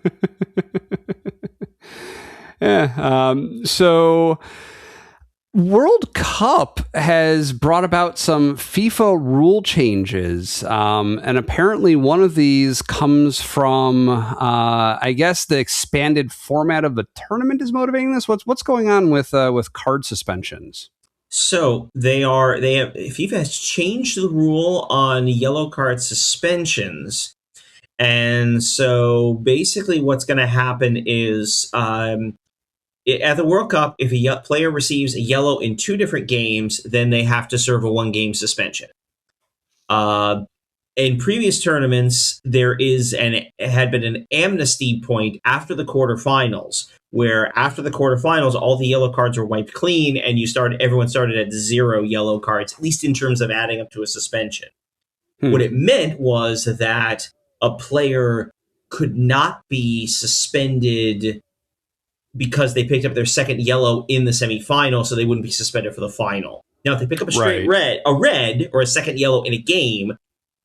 So World Cup has brought about some FIFA rule changes, and apparently one of these comes from, I guess, the expanded format of the tournament is motivating this. What's going on with card suspensions? So FIFA has changed the rule on yellow card suspensions, and so basically what's going to happen is at the World Cup, if a player receives a yellow in 2 different games, then they have to serve a 1-game suspension. In previous tournaments, there had been an amnesty point after the quarterfinals, where after the quarterfinals, all the yellow cards were wiped clean, and everyone started at 0 yellow cards, at least in terms of adding up to a suspension. What it meant was that a player could not be suspended because they picked up their second yellow in the semifinal, so they wouldn't be suspended for the final. Now, if they pick up a red or a second yellow in a game,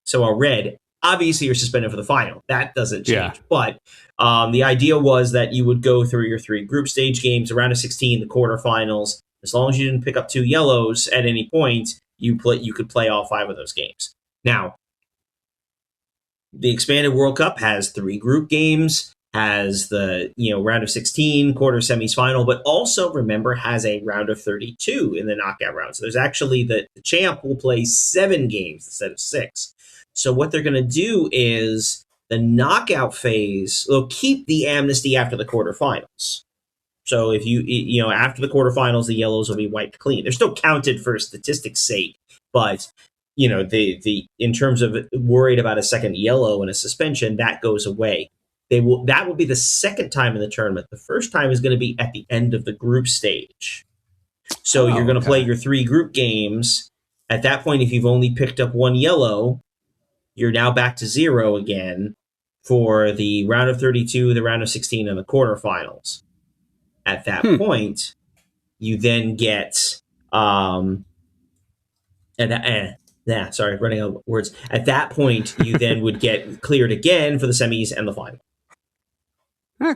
so a red, obviously you're suspended for the final. That doesn't change. Yeah. But the idea was that you would go through your 3 group stage games, around of 16, the quarterfinals. As long as you didn't pick up 2 yellows at any point, you could play all 5 of those games. Now, the expanded World Cup has 3 group games, has the round of 16, quarter, semis, final, but also, remember, has a round of 32 in the knockout round. So there's actually the champ will play 7 games instead of 6. So what they're going to do is the knockout phase, they'll keep the amnesty after the quarterfinals. So if after the quarterfinals, the yellows will be wiped clean. They're still counted for statistics' sake, but in terms of worried about a second yellow and a suspension, that goes away. That will be the second time in the tournament. The first time is going to be at the end of the group stage. So you're going to play your 3 group games. At that point, if you've only picked up 1 yellow, you're now back to 0 again for the round of 32, the round of 16, and the quarterfinals. At that point, you then get running out of words. At that point, you then would get cleared again for the semis and the final.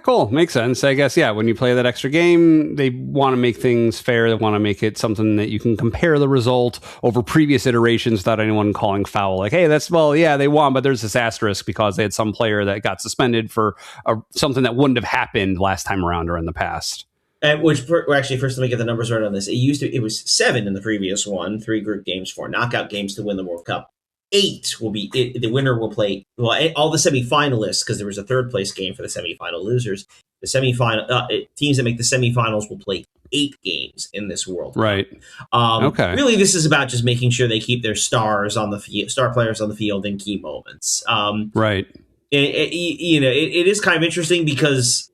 Cool. Makes sense. I guess, when you play that extra game, they want to make things fair. They want to make it something that you can compare the result over previous iterations without anyone calling foul. Like, hey, they won, but there's this asterisk because they had some player that got suspended for something that wouldn't have happened last time around or in the past. First let me get the numbers right on this. It was 7 in the previous one, 3 group games, 4 knockout games to win the World Cup. 8 will be the winner will play all the semifinalists, because there was a 3rd place game for the semifinal losers. The semifinal teams that make the semifinals will play 8 games in this World Cup. Right. Really, this is about just making sure they keep their star players on the field in key moments. Right. It is kind of interesting because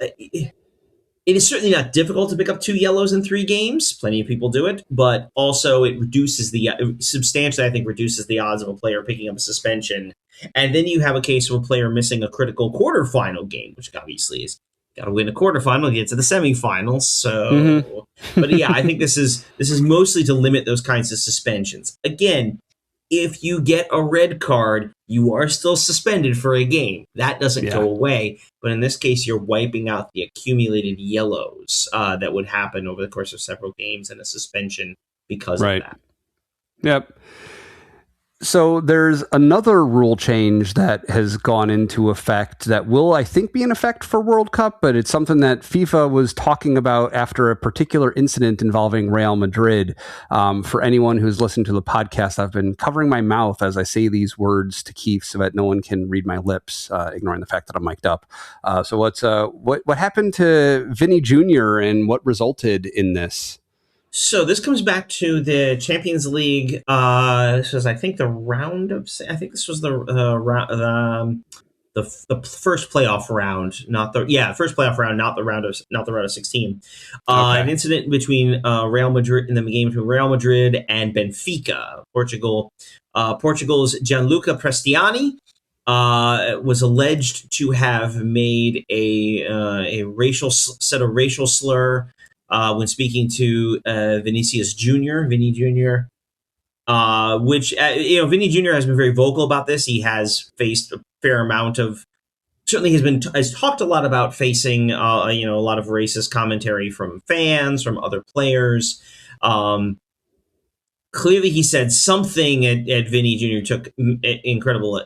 It is certainly not difficult to pick up 2 yellows in 3 games. Plenty of people do it, but also it reduces substantially, I think, reduces the odds of a player picking up a suspension. And then you have a case of a player missing a critical quarterfinal game, which obviously is got to win a quarterfinal to get to the semifinals. So, but yeah, I think this is mostly to limit those kinds of suspensions. Again, if you get a red card, you are still suspended for a game. That doesn't go away. But in this case, you're wiping out the accumulated yellows that would happen over the course of several games and a suspension because of that. Yep. So there's another rule change that has gone into effect that will, I think, be in effect for World Cup, but it's something that FIFA was talking about after a particular incident involving Real Madrid. For anyone who's listened to the podcast, I've been covering my mouth as I say these words to Keith so that no one can read my lips, ignoring the fact that I'm mic'd up. So what happened to Vinny Jr. and what resulted in this? So this comes back to the Champions League. This was, I think, the round of. I think this was the first playoff round, first playoff round, not the round of 16. An incident between Real Madrid in the game between Real Madrid and Benfica, Portugal. Portugal's Gianluca Prestiani was alleged to have made a racial slur when speaking to Vinícius Jr., Vinny Jr., which, Vinny Jr. has been very vocal about this. He has faced a fair amount of, certainly has talked a lot about facing, a lot of racist commentary from fans, from other players. Clearly he said something at Vinny Jr. took incredible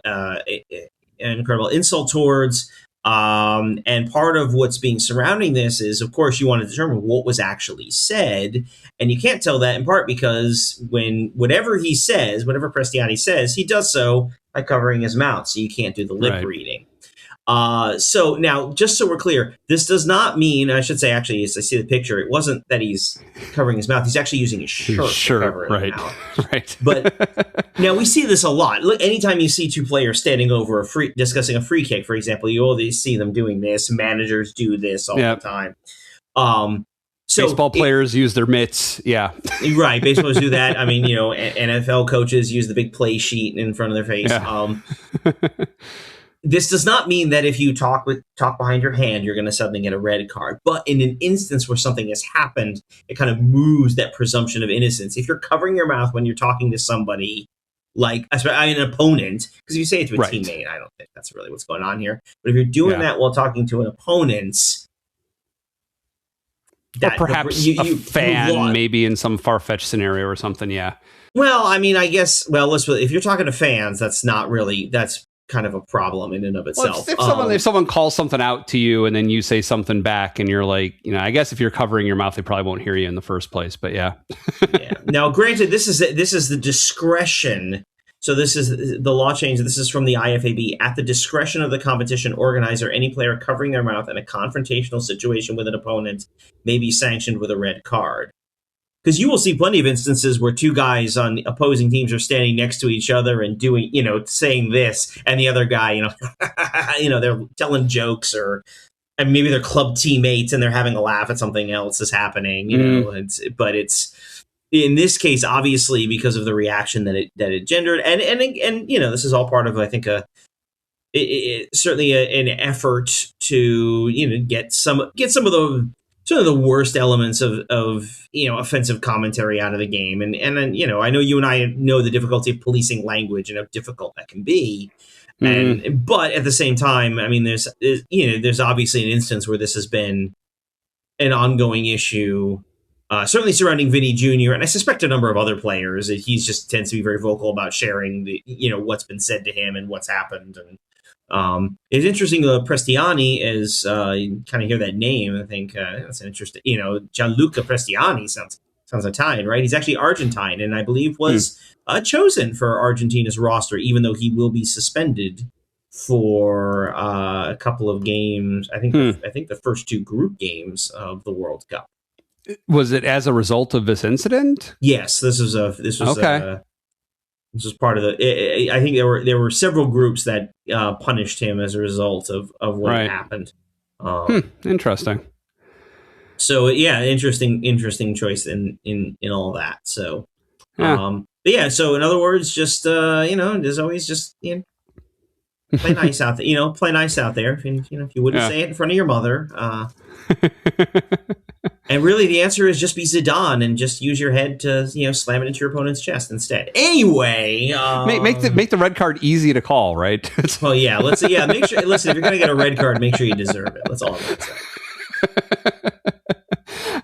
insult towards. And part of what's being surrounding this is, of course, you want to determine what was actually said. And you can't tell that in part because whatever he says, whatever Prestiani says, he does so by covering his mouth. So you can't do the lip reading. So now, just so we're clear, this does not mean, I should say, actually, as I see the picture, it wasn't that he's covering his mouth. He's actually using his shirt to cover his mouth. Right. But now we see this a lot. Look, anytime you see 2 players standing over discussing a free kick, for example, you always see them doing this. Managers do this all the time. So baseball players use their mitts. Yeah. Right. Baseballers do that. I mean, NFL coaches use the big play sheet in front of their face. Yeah. This does not mean that if you talk behind your hand, you're going to suddenly get a red card. But in an instance where something has happened, it kind of moves that presumption of innocence. If you're covering your mouth when you're talking to somebody, like an opponent, because if you say it to a teammate, I don't think that's really what's going on here. But if you're doing that while talking to an opponent, or perhaps a fan, maybe in some far-fetched scenario or something, Well, I mean, I guess, if you're talking to fans, that's kind of a problem in and of itself. Well, if someone calls something out to you and then you say something back and you're like, I guess if you're covering your mouth, they probably won't hear you in the first place. But yeah. Now, granted, this is the discretion. So this is the law change. This is from the IFAB. At the discretion of the competition organizer, any player covering their mouth in a confrontational situation with an opponent may be sanctioned with a red card. Because you will see plenty of instances where 2 guys on opposing teams are standing next to each other and doing, saying this, and the other guy, they're telling jokes, and maybe they're club teammates and they're having a laugh at something else is happening, but it's in this case, obviously, because of the reaction that it gendered, and this is all part of, I think, certainly an effort to get some of the sort of the worst elements of offensive commentary out of the game. And I know you and I know the difficulty of policing language and how difficult that can be. But at the same time, I mean, there's obviously an instance where this has been an ongoing issue, certainly surrounding Vinny Jr. And I suspect a number of other players. He just tends to be very vocal about sharing what's been said to him and what's happened. And it's interesting. Prestiani is you kind of hear that name. I think that's an interesting. Gianluca Prestiani sounds Italian, right? He's actually Argentine, and I believe was chosen for Argentina's roster, even though he will be suspended for a couple of games. I think the first 2 group games of the World Cup. Was it as a result of this incident? Yes, this was okay. This was part of the. I think there were several groups that punished him as a result of what happened. Interesting. So yeah, interesting choice in all that. So, Yeah. but yeah. So in other words, just there's always just play nice out there. Play nice out there. If you wouldn't say it in front of your mother. And really, the answer is just be Zidane and just use your head to slam it into your opponent's chest instead. Anyway, make the red card easy to call, right? Well, yeah. Make sure. Listen, if you're gonna get a red card, make sure you deserve it. That's all I'm gonna say.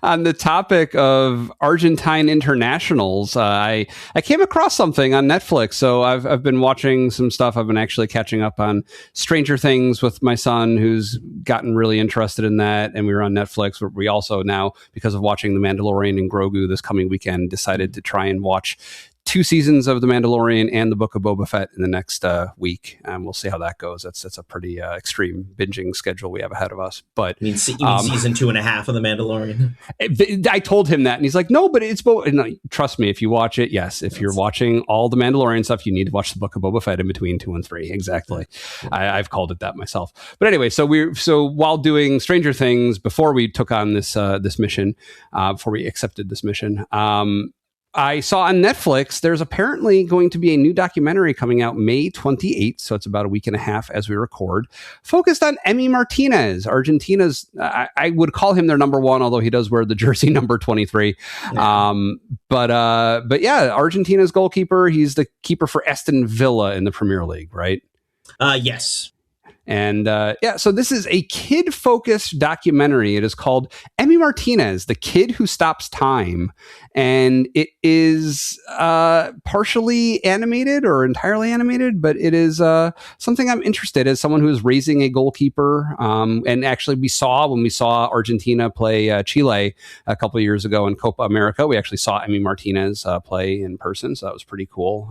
On the topic of Argentine internationals, I came across something on Netflix. So I've been watching some stuff. I've been actually catching up on Stranger Things with my son, who's gotten really interested in that. And we were on Netflix. We also now, because of watching The Mandalorian and Grogu this coming weekend, decided to try and watch 2 seasons of The Mandalorian and the Book of Boba Fett in the next week. And we'll see how that goes. That's a pretty extreme binging schedule we have ahead of us. But you mean season 2.5 of The Mandalorian? I told him that, and he's like, no, but it's Boba. No, trust me, if you watch it, yes. If you're watching all the Mandalorian stuff, you need to watch the Book of Boba Fett in between 2 and 3. Exactly. I've called it that myself. But anyway, so while doing Stranger Things, before we took on this mission, before we accepted this mission, I saw on Netflix, there's apparently going to be a new documentary coming out May 28th, so it's about a week and a half as we record, focused on Emi Martinez, Argentina's, I would call him their number one, although he does wear the jersey number 23. Yeah. But yeah, Argentina's goalkeeper, he's the keeper for Aston Villa in the Premier League, right? Yes. And so this is a kid-focused documentary. It is called Emi Martinez, the Kid Who Stops Time. And it is partially animated or entirely animated, but it is something I'm interested in as someone who is raising a goalkeeper. And actually, when we saw Argentina play Chile a couple of years ago in Copa America, we actually saw Emi Martinez play in person. So that was pretty cool.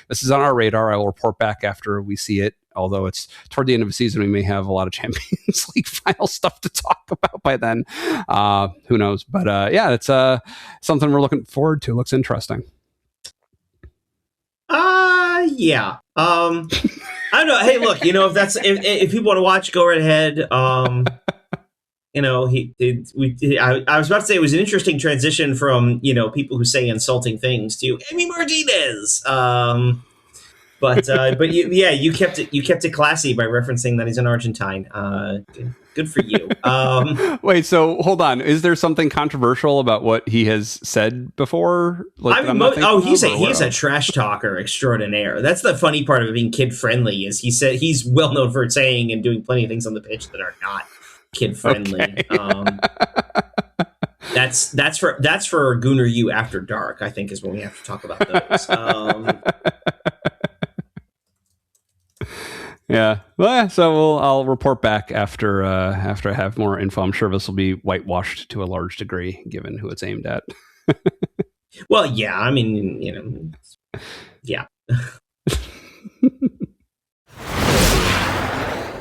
This is on our radar. I will report back after we see it. Although it's toward the end of the season, we may have a lot of Champions League final stuff to talk about by then. Who knows? But it's something we're looking forward to. Looks interesting. Yeah. I don't know. Hey, look. If people want to watch, go right ahead. I was about to say it was an interesting transition from people who say insulting things to Emi Martinez. But you kept it classy by referencing that he's an Argentine. Good for you. Wait, so hold on. Is there something controversial about what he has said before? He's a trash talker extraordinaire. That's the funny part of being kid friendly is he's well known for saying and doing plenty of things on the pitch that are not kid friendly. Okay. That's for Gooner U After Dark, I think, is when we have to talk about those. Yeah. Well, so I'll report back after I have more info. I'm sure this will be whitewashed to a large degree, given who it's aimed at. Well, yeah. I mean, yeah.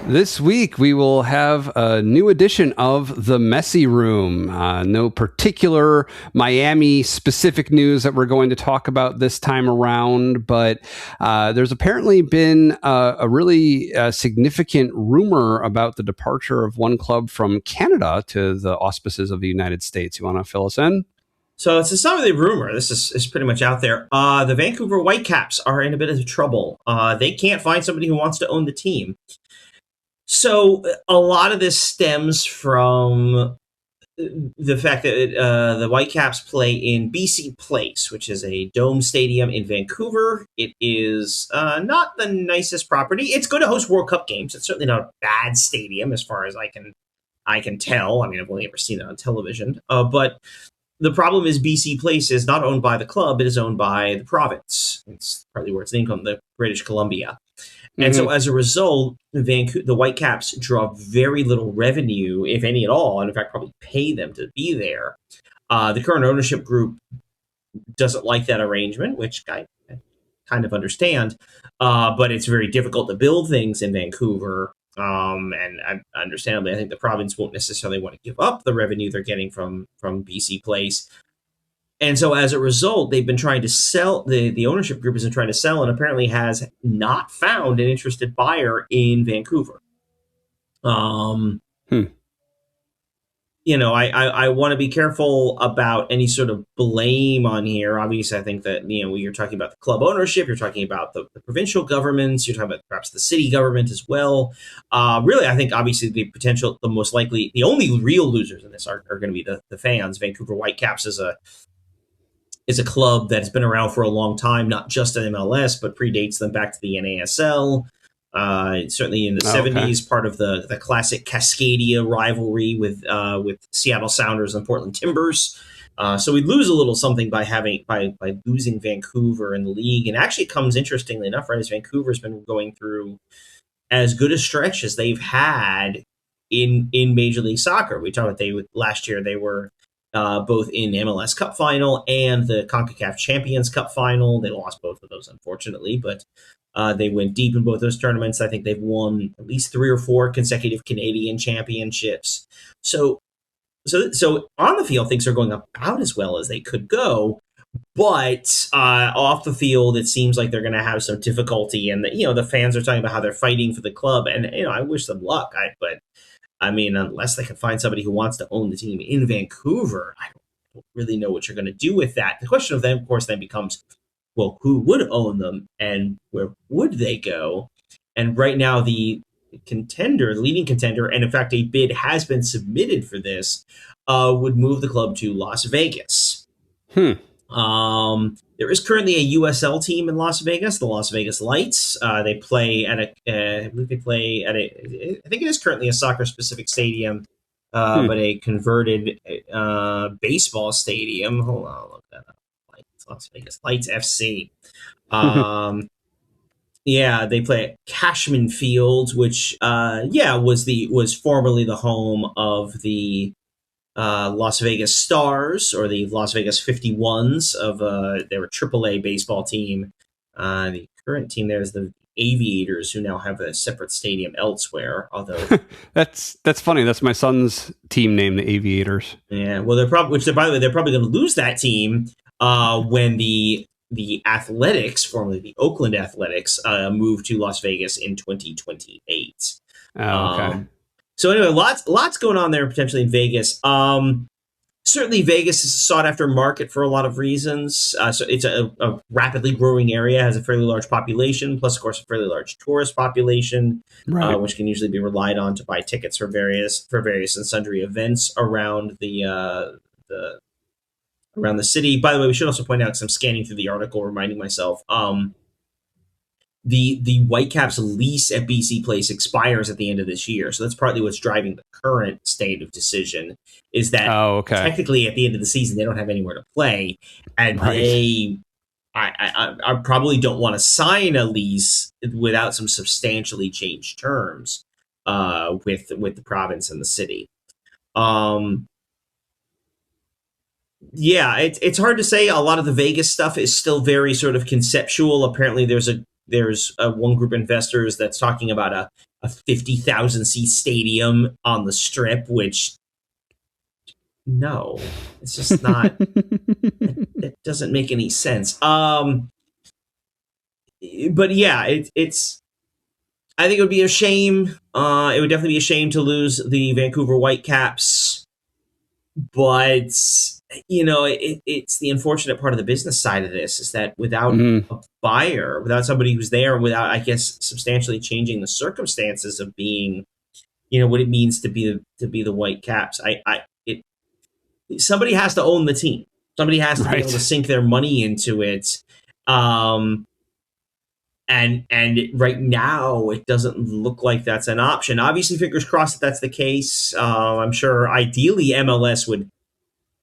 This week, we will have a new edition of The Messi Room. No particular Miami-specific news that we're going to talk about this time around, but there's apparently been a really significant rumor about the departure of one club from Canada to the auspices of the United States. You want to fill us in? So it's some of the rumor. This is pretty much out there. The Vancouver Whitecaps are in a bit of trouble. They can't find somebody who wants to own the team. So a lot of this stems from the fact that the Whitecaps play in BC Place, which is a dome stadium in Vancouver. It is not the nicest property. It's going to host World Cup games. It's certainly not a bad stadium as far as I can tell. I mean, I've only ever seen it on television. But the problem is BC Place is not owned by the club. It is owned by the province. It's partly where it's named from, the British Columbia. And so as a result, the Whitecaps draw very little revenue, if any at all, and in fact probably pay them to be there. The current ownership group doesn't like that arrangement, which I kind of understand, but it's very difficult to build things in Vancouver. And understandably, I think the province won't necessarily want to give up the revenue they're getting from BC Place. And so as a result, they've been trying to sell, the ownership group has been trying to sell and apparently has not found an interested buyer in Vancouver. I want to be careful about any sort of blame on here. Obviously, I think that, you're talking about the club ownership, you're talking about the provincial governments, you're talking about perhaps the city government as well. Really, I think obviously the most likely, the only real losers in this are going to be the fans. Vancouver Whitecaps is a club that's been around for a long time, not just in MLS, but predates them back to the NASL. Certainly in the 70s, part of the classic Cascadia rivalry with Seattle Sounders and Portland Timbers. So we lose a little something by losing Vancouver in the league. And actually, it comes interestingly enough, right, as Vancouver's been going through as good a stretch as they've had in Major League Soccer. We talked about last year they were both in MLS Cup final and the CONCACAF Champions Cup final. They lost both of those, unfortunately, but they went deep in both those tournaments. I think they've won at least 3 or 4 consecutive Canadian championships. So on the field, things are going about as well as they could go. But off the field, it seems like they're going to have some difficulty. And the fans are talking about how they're fighting for the club. And I wish them luck. But unless they can find somebody who wants to own the team in Vancouver, I don't really know what you're going to do with that. The question of them, of course, then becomes, well, who would own them and where would they go? And right now, the leading contender, and in fact, a bid has been submitted for this, would move the club to Las Vegas. There is currently a USL team in Las Vegas, the Las Vegas Lights. They play at I think it is currently a soccer-specific stadium, but a converted baseball stadium. Hold on, I'll look that up. Las Vegas Lights FC. Yeah, they play at Cashman Field, which was formerly the home of the Las Vegas Stars, or the Las Vegas 51s they were a AAA baseball team. The current team there is the Aviators, who now have a separate stadium elsewhere. Although that's funny. That's my son's team name, the Aviators. Yeah, well, by the way, they're probably going to lose that team when the Athletics, formerly the Oakland Athletics, move to Las Vegas in 2028. Okay. So anyway, lots going on there potentially in Vegas. Certainly, Vegas is a sought-after market for a lot of reasons. So it's a rapidly growing area, has a fairly large population, plus, of course, a fairly large tourist population, right, which can usually be relied on to buy tickets for various and sundry events around the city. By the way, we should also point out, because I'm scanning through the article, reminding myself, the Whitecaps lease at BC Place expires at the end of this year. So that's partly what's driving the current state of decision, is that technically at the end of the season, they don't have anywhere to play. And I probably don't want to sign a lease without some substantially changed terms with the province and the city. Yeah, it's hard to say. A lot of the Vegas stuff is still very sort of conceptual. Apparently, there's one group of investors that's talking about a 50,000 seat stadium on the Strip, which no, it's just not. it doesn't make any sense. But yeah, it's. I think it would be a shame. It would definitely be a shame to lose the Vancouver Whitecaps, but it's the unfortunate part of the business side of this, is that without a buyer, without somebody who's there, without, I guess, substantially changing the circumstances of being, what it means to be the Whitecaps, somebody has to own the team. Somebody has to be able to sink their money into it. And right now, it doesn't look like that's an option. Obviously, fingers crossed that that's the case. I'm sure ideally MLS would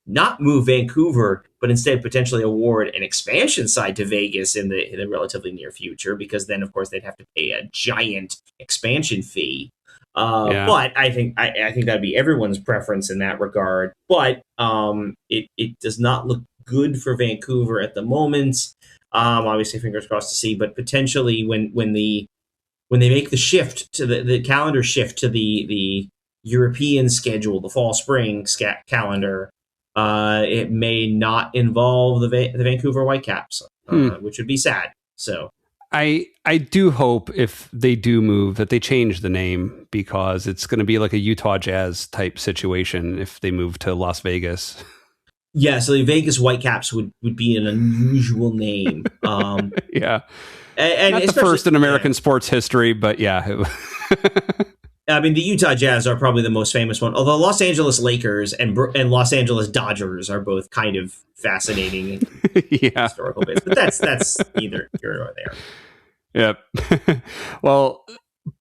not move Vancouver, but instead potentially award an expansion side to Vegas in the relatively near future, because then, of course, they'd have to pay a giant expansion fee. But I think that'd be everyone's preference in that regard. But it does not look good for Vancouver at the moment. Obviously, fingers crossed to see, but potentially when they make the shift to the calendar shift to the European schedule, the fall-spring calendar, it may not involve the Vancouver Whitecaps, which would be sad. So I do hope if they do move that they change the name, because it's going to be like a Utah Jazz type situation if they move to Las Vegas. Yeah, so the Vegas Whitecaps would be an unusual name. Yeah. And not the first in American sports history, but yeah. I mean, the Utah Jazz are probably the most famous one, although Los Angeles Lakers and Los Angeles Dodgers are both kind of fascinating historical bits. But that's neither here nor there. Yep. Well,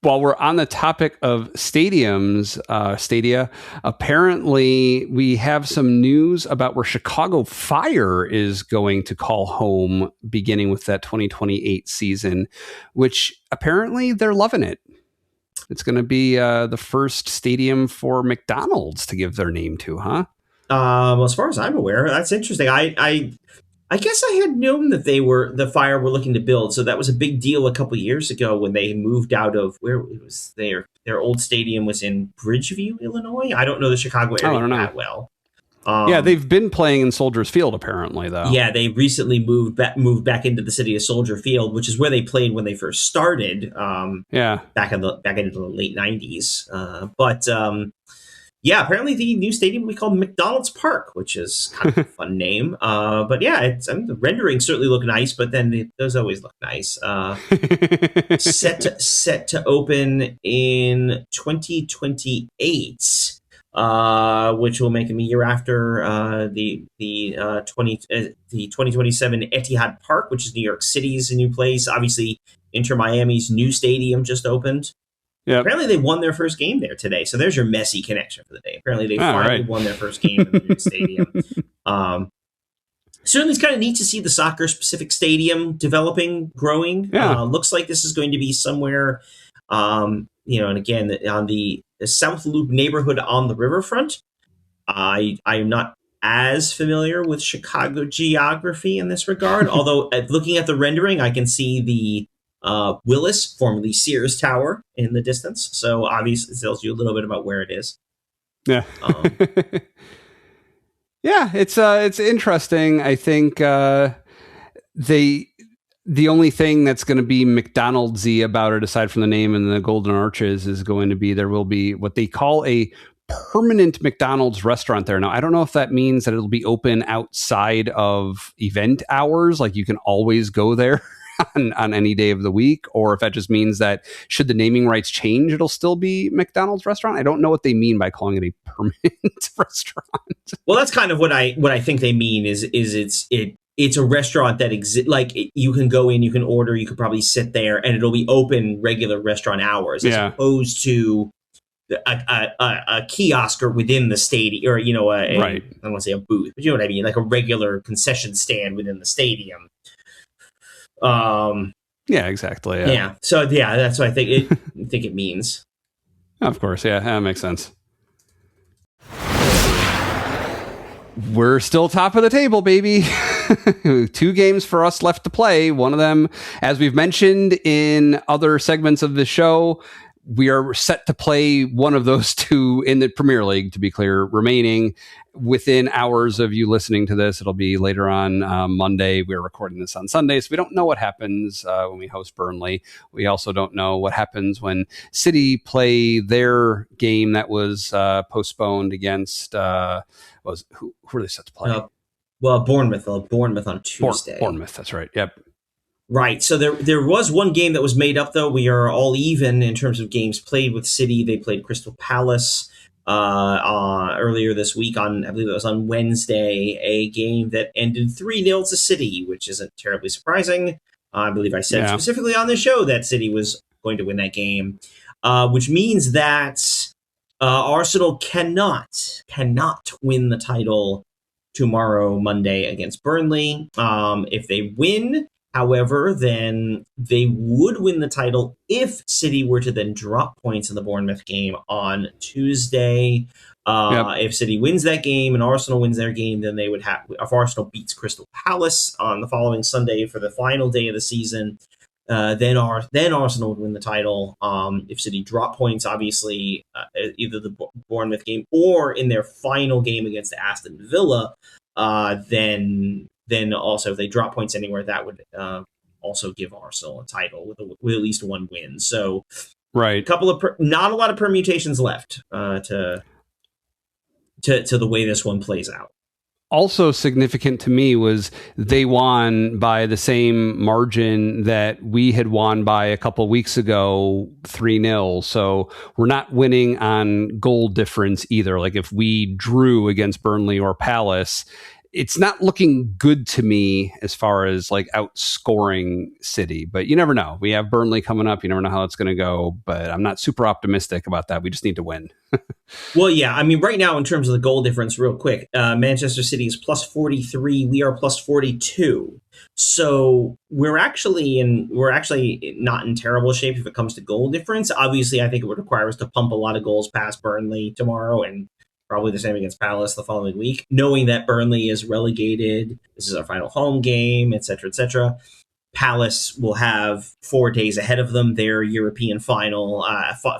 while we're on the topic of stadiums, stadia, apparently we have some news about where Chicago Fire is going to call home beginning with that 2028 season, which apparently they're loving it. It's going to be the first stadium for McDonald's to give their name to, huh? Well, as far as I'm aware, that's interesting. I guess I had known that the Fire were looking to build, so that was a big deal a couple years ago when they moved out of where it was their old stadium was in Bridgeview, Illinois. I don't know the Chicago area that well. Yeah, they've been playing in Soldiers Field apparently, though. Yeah, they recently moved back into the city of Soldier Field, which is where they played when they first started. Back into the late '90s. Yeah, apparently the new stadium will be called McDonald's Park, which is kind of a fun name. But yeah, the renderings certainly look nice, but then those always look nice. Set to open in 2028, which will make them a year after the 2027 Etihad Park, which is New York City's new place. Obviously, Inter Miami's new stadium just opened. Yep. Apparently they won their first game there today. So there's your Messi connection for the day. Apparently they finally won their first game in the new stadium. Certainly it's kind of neat to see the soccer-specific stadium developing, growing. Yeah. Looks like this is going to be somewhere, and again, on the South Loop neighborhood on the riverfront. I am not as familiar with Chicago geography in this regard, although looking at the rendering, I can see the Willis, formerly Sears Tower, in the distance. So obviously it tells you a little bit about where it is. Yeah. Yeah, it's interesting. I think the only thing that's going to be McDonald's-y about it, aside from the name and the golden arches, is going to be there will be what they call a permanent McDonald's restaurant there. Now, I don't know if that means that it'll be open outside of event hours, like you can always go there on any day of the week, or if that just means that should the naming rights change, it'll still be McDonald's restaurant. I don't know what they mean by calling it a permanent restaurant. Well, that's kind of what I think they mean is it's a restaurant that exists. Like you can go in, you can order, you could probably sit there, and it'll be open regular restaurant hours, as opposed to a kiosk or within the stadium, or I don't want to say a booth, but you know what I mean, like a regular concession stand within the stadium. Yeah, exactly. Yeah. So yeah, that's what I think it means. Of course, yeah, that makes sense. We're still top of the table, baby. 2 games for us left to play. One of them, as we've mentioned in other segments of the show, we are set to play one of those 2 in the Premier League, to be clear, remaining within hours of you listening to this. It'll be later on Monday. We're recording this on Sunday, so we don't know what happens when we host Burnley. We also don't know what happens when City play their game that was postponed against who are they set to play? Bournemouth on Tuesday. Bournemouth, that's right. Yep. Right. So there was one game that was made up, though. We are all even in terms of games played with City. They played Crystal Palace earlier this week I believe it was on Wednesday, a game that ended 3-0 to City, which isn't terribly surprising. I believe I said specifically on the show that City was going to win that game, which means that Arsenal cannot win the title tomorrow, Monday, against Burnley. If they win, however, then they would win the title if City were to then drop points in the Bournemouth game on Tuesday. If City wins that game and Arsenal wins their game, then they would have, if Arsenal beats Crystal Palace on the following Sunday for the final day of the season, then Arsenal would win the title. If City drop points, obviously, either the Bournemouth game or in their final game against Aston Villa, then also if they drop points anywhere, that would also give Arsenal a title with at least one win. So, right, not a lot of permutations left to the way this one plays out. Also significant to me was they won by the same margin that we had won by a couple weeks ago, 3-0. So we're not winning on goal difference either. Like if we drew against Burnley or Palace, it's not looking good to me as far as like outscoring City, but you never know. We have Burnley coming up. You never know how it's going to go, but I'm not super optimistic about that. We just need to win. Well, yeah. I mean, right now, in terms of the goal difference, real quick, Manchester City is plus 43. We are plus 42. So we're actually not in terrible shape if it comes to goal difference. Obviously, I think it would require us to pump a lot of goals past Burnley tomorrow, and probably the same against Palace the following week, knowing that Burnley is relegated. This is our final home game, et cetera, et cetera. Palace will have 4 days ahead of them their European final,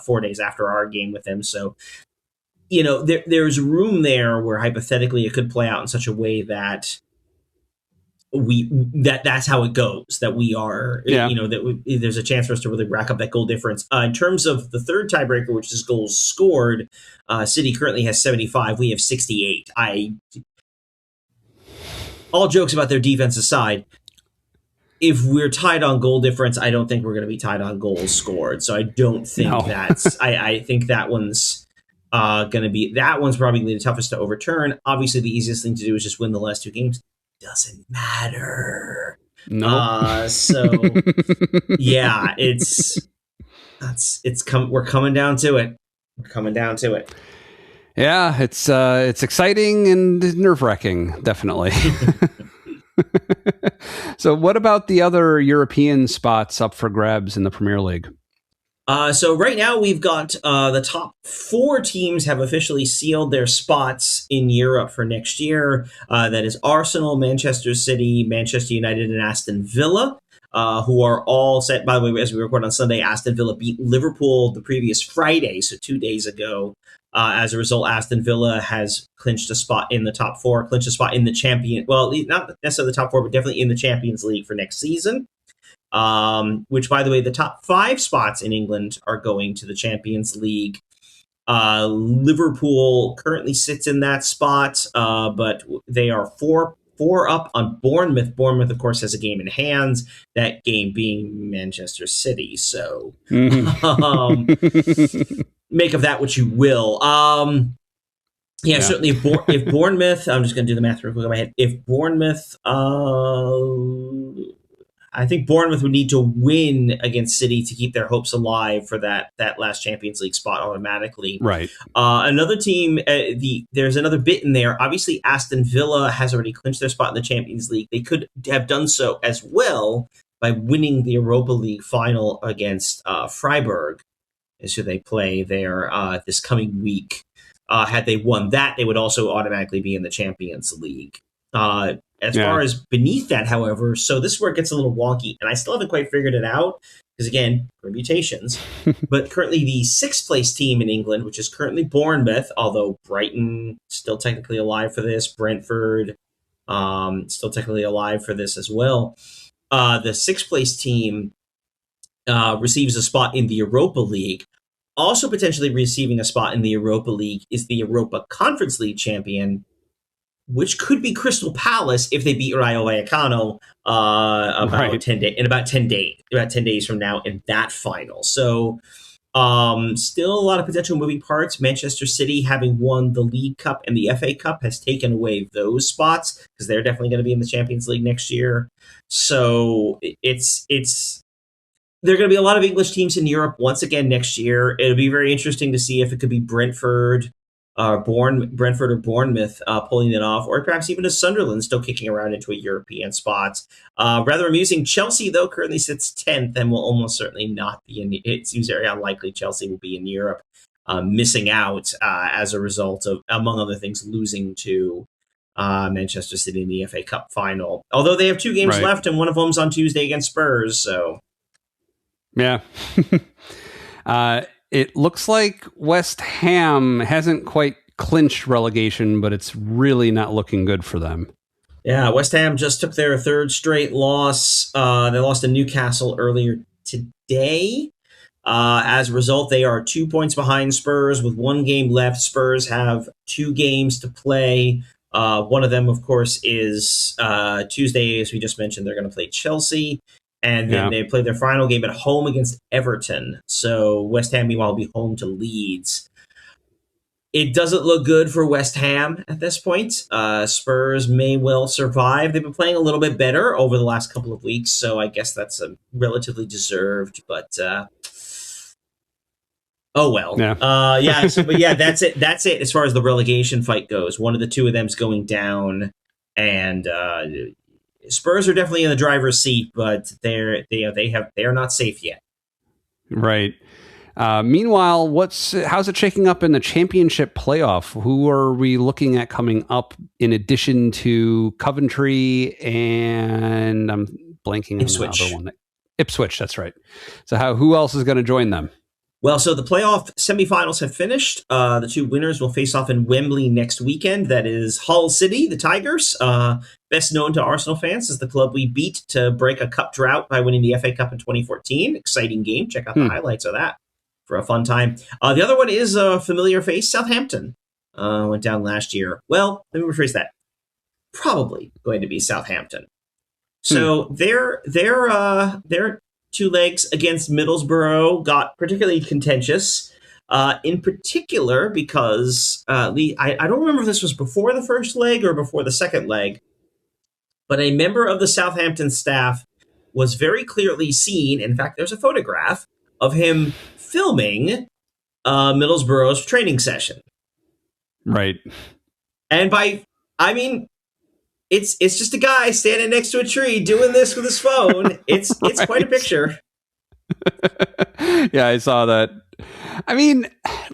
4 days after our game with them. So, there's room there where hypothetically it could play out in such a way that that's how it goes, that we are, there's a chance for us to really rack up that goal difference. In terms of the third tiebreaker, which is goals scored, City currently has 75. We have 68. All jokes about their defense aside, if we're tied on goal difference, I don't think we're going to be tied on goals scored. So I don't think I think that one's probably the toughest to overturn. Obviously, the easiest thing to do is just win the last 2 games. Doesn't matter. No. So yeah, we're coming down to it. We're coming down to it. Yeah, it's exciting and nerve-wracking, definitely. So what about the other European spots up for grabs in the Premier League? So right now we've got the top 4 teams have officially sealed their spots in Europe for next year. That is Arsenal, Manchester City, Manchester United, and Aston Villa, who are all set. By the way, as we record on Sunday, Aston Villa beat Liverpool the previous Friday, so 2 days ago. As a result, Aston Villa has clinched a spot in the top 4, clinched a spot in the not necessarily the top 4, but definitely in the Champions League for next season. Which, by the way, the top 5 spots in England are going to the Champions League. Liverpool currently sits in that spot, but they are 4 up on Bournemouth. Bournemouth, of course, has a game in hand, that game being Manchester City. So make of that what you will. Certainly if Bournemouth, I'm just going to do the math real quick in my head. If Bournemouth... I think Bournemouth would need to win against City to keep their hopes alive for that last Champions League spot automatically. Right. Another team, there's another bit in there. Obviously, Aston Villa has already clinched their spot in the Champions League. They could have done so as well by winning the Europa League final against Freiburg, is who they play there this coming week. Had they won that, they would also automatically be in the Champions League. As far as beneath that, however, so this is where it gets a little wonky, and I still haven't quite figured it out, because again, permutations. But currently the 6th place team in England, which is currently Bournemouth, although Brighton still technically alive for this, Brentford still technically alive for this as well. The 6th place team receives a spot in the Europa League. Also potentially receiving a spot in the Europa League is the Europa Conference League champion, which could be Crystal Palace if they beat Rayo Vallecano about 10 days from now in that final. So still a lot of potential moving parts. Manchester City, having won the League Cup and the FA Cup, has taken away those spots because they're definitely going to be in the Champions League next year. So there are going to be a lot of English teams in Europe once again next year. It'll be very interesting to see if it could be Brentford or Bournemouth pulling it off, or perhaps even a Sunderland still kicking around into a European spot. Rather amusing. Chelsea, though, currently sits 10th and will almost certainly not be in. It seems very unlikely Chelsea will be in Europe, missing out as a result of, among other things, losing to Manchester City in the FA Cup final. Although they have 2 games left, and one of them's on Tuesday against Spurs. So, yeah. It looks like West Ham hasn't quite clinched relegation, but it's really not looking good for them. Yeah, West Ham just took their third straight loss. They lost to Newcastle earlier today. As a result, they are 2 points behind Spurs with 1 game left. Spurs have 2 games to play. One of them, of course, is Tuesday, as we just mentioned. They're going to play Chelsea. And then they play their final game at home against Everton. So West Ham, meanwhile, will be home to Leeds. It doesn't look good for West Ham at this point. Spurs may well survive. They've been playing a little bit better over the last couple of weeks, so I guess that's relatively deserved. But oh well. Yeah. But yeah, that's it. That's it as far as the relegation fight goes. One of the two of them's going down, and Spurs are definitely in the driver's seat, but they are not safe yet. Right. Meanwhile, how's it shaking up in the championship playoff? Who are we looking at coming up in addition to Coventry and I'm blanking Ipswich. on the other one. Ipswich, that's right. So who else is going to join them? Well, so the playoff semifinals have finished. The 2 winners will face off in Wembley next weekend. That is Hull City, the Tigers, best known to Arsenal fans as the club we beat to break a cup drought by winning the FA Cup in 2014. Exciting game. Check out the highlights of that for a fun time. The other one is a familiar face, Southampton. Went down last year. Well, let me rephrase that. Probably going to be Southampton. So their 2 legs against Middlesbrough got particularly contentious, in particular because I don't remember if this was before the first leg or before the second leg, but a member of the Southampton staff was very clearly seen. In fact, there's a photograph of him filming Middlesbrough's training session. Right. And it's just a guy standing next to a tree doing this with his phone. It's quite a picture. Yeah, I saw that. I mean,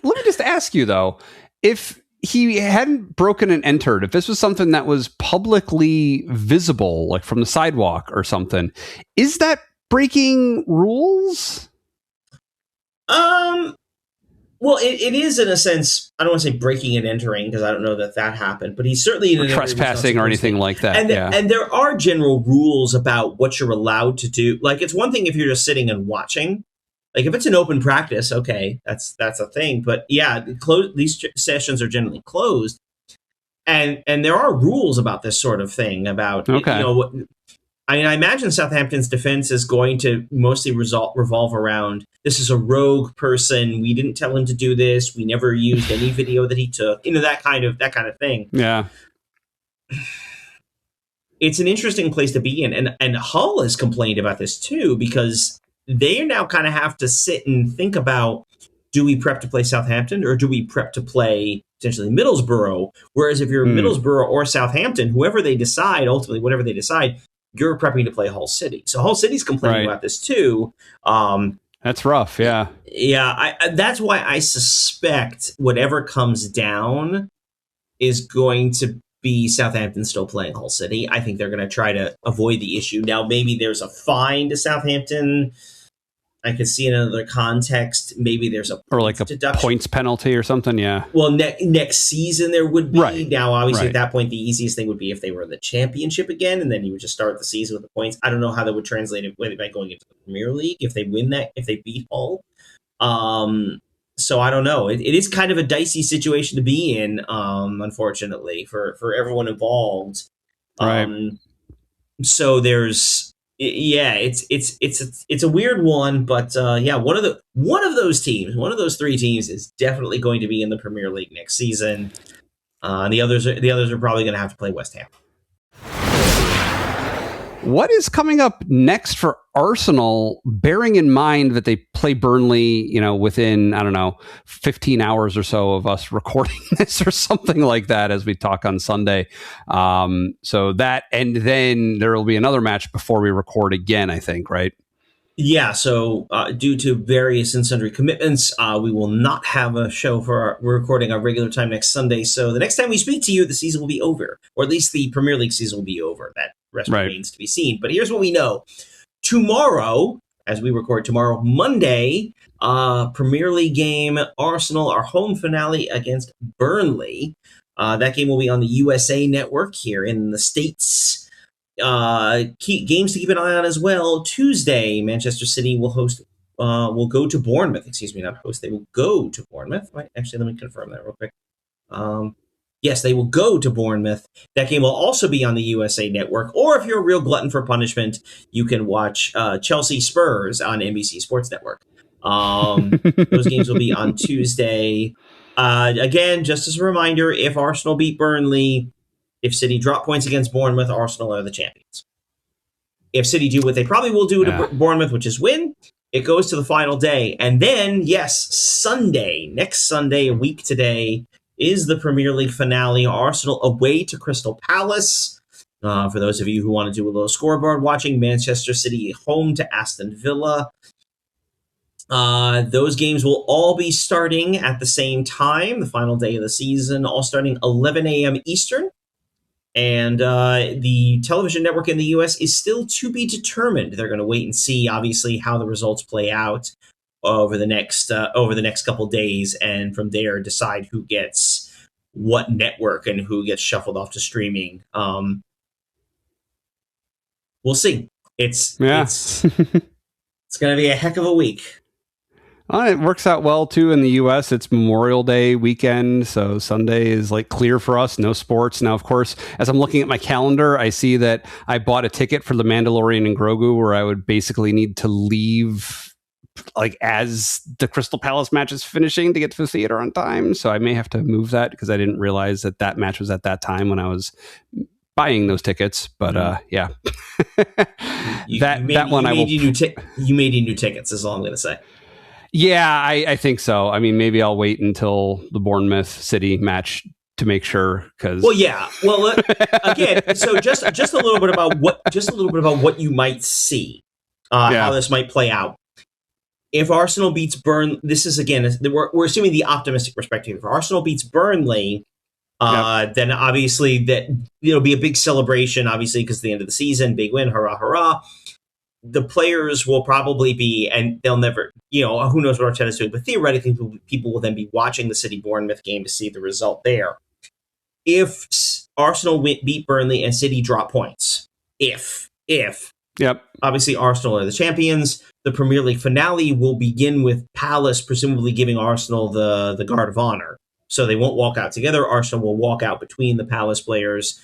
let me just ask you though, if he hadn't broken and entered, if this was something that was publicly visible, like from the sidewalk or something, is that breaking rules? Well, it is in a sense. I don't want to say breaking and entering because I don't know that happened, but he's certainly in trespassing or anything like that. And there are general rules about what you're allowed to do. Like, it's one thing if you're just sitting and watching. Like, if it's an open practice, okay, that's a thing. But yeah, these sessions are generally closed, and there are rules about this sort of thing. About I imagine Southampton's defense is going to mostly revolve around, this is a rogue person. We didn't tell him to do this. We never used any video that he took. That kind of thing. Yeah. It's an interesting place to be in. And Hull has complained about this too, because they now kind of have to sit and think about, do we prep to play Southampton or do we prep to play potentially Middlesbrough? Whereas if you're Middlesbrough or Southampton, whoever they decide, ultimately, whatever they decide, you're prepping to play Hull City. So Hull City's complaining about this too. That's rough, yeah. Yeah, that's why I suspect whatever comes down is going to be Southampton still playing Hull City. I think they're going to try to avoid the issue. Now, maybe there's a fine to Southampton. I could see in another context, maybe there's a points penalty or something. Yeah. Well, next season there would be. Right. Now, obviously, at that point, the easiest thing would be if they were in the championship again, and then you would just start the season with the points. I don't know how that would translate it by going into the Premier League if they win that, if they beat Hull. So I don't know. It is kind of a dicey situation to be in, unfortunately, for everyone involved. Right. So there's. Yeah, it's a weird one, but one of those 3 teams is definitely going to be in the Premier League next season. The others are probably going to have to play West Ham. What is coming up next for Arsenal, bearing in mind that they play Burnley, within, 15 hours or so of us recording this or something like that as we talk on Sunday. So that, and then there will be another match before we record again, I think, right? Yeah, so due to various and sundry commitments, we will not have a show we're recording our regular time next Sunday. So the next time we speak to you, the season will be over, or at least the Premier League season will be over. That rest remains to be seen. But here's what we know. Tomorrow, as we record tomorrow, Monday, Premier League game, Arsenal, our home finale against Burnley. That game will be on the USA Network here in the States. Games to keep an eye on as well. Tuesday, Manchester City will go to Bournemouth. Excuse me, not host. They will go to Bournemouth. Right? Actually, let me confirm that real quick. Yes, they will go to Bournemouth. That game will also be on the USA Network. Or if you're a real glutton for punishment, you can watch Chelsea Spurs on NBC Sports Network. Those games will be on Tuesday. Again, just as a reminder, if Arsenal beat Burnley, if City drop points against Bournemouth, Arsenal are the champions. If City do what they probably will do to Bournemouth, which is win, it goes to the final day. And then, yes, next Sunday, a week today, is the Premier League finale. Arsenal away to Crystal Palace. For those of you who want to do a little scoreboard watching, Manchester City home to Aston Villa. Those games will all be starting at the same time, the final day of the season, all starting 11 a.m. Eastern. And the television network in the U.S. is still to be determined. They're going to wait and see, obviously, how the results play out over the next couple days, and from there decide who gets what network and who gets shuffled off to streaming. We'll see. It's going to be a heck of a week. It works out well, too, in the U.S. It's Memorial Day weekend, so Sunday is like clear for us, no sports. Now, of course, as I'm looking at my calendar, I see that I bought a ticket for The Mandalorian and Grogu, where I would basically need to leave like as the Crystal Palace match is finishing to get to the theater on time. So I may have to move that because I didn't realize that match was at that time when I was buying those tickets. But yeah, you made you new tickets is all I'm going to say. Yeah, I think so. I mean, maybe I'll wait until the Bournemouth City match to make sure. Because again, so just a little bit about what you might see, how this might play out. If Arsenal beats Burnley, this is again we're assuming the optimistic perspective. If Arsenal beats Burnley, then obviously that it'll be a big celebration. Obviously, because at the end of the season, big win, hurrah, hurrah. The players will probably be, and they'll never, who knows what Arteta's doing, but theoretically, people will then be watching the City Bournemouth game to see the result there. If Arsenal beat Burnley and City drop points, obviously Arsenal are the champions. The Premier League finale will begin with Palace presumably giving Arsenal the guard of honor. So they won't walk out together. Arsenal will walk out between the Palace players.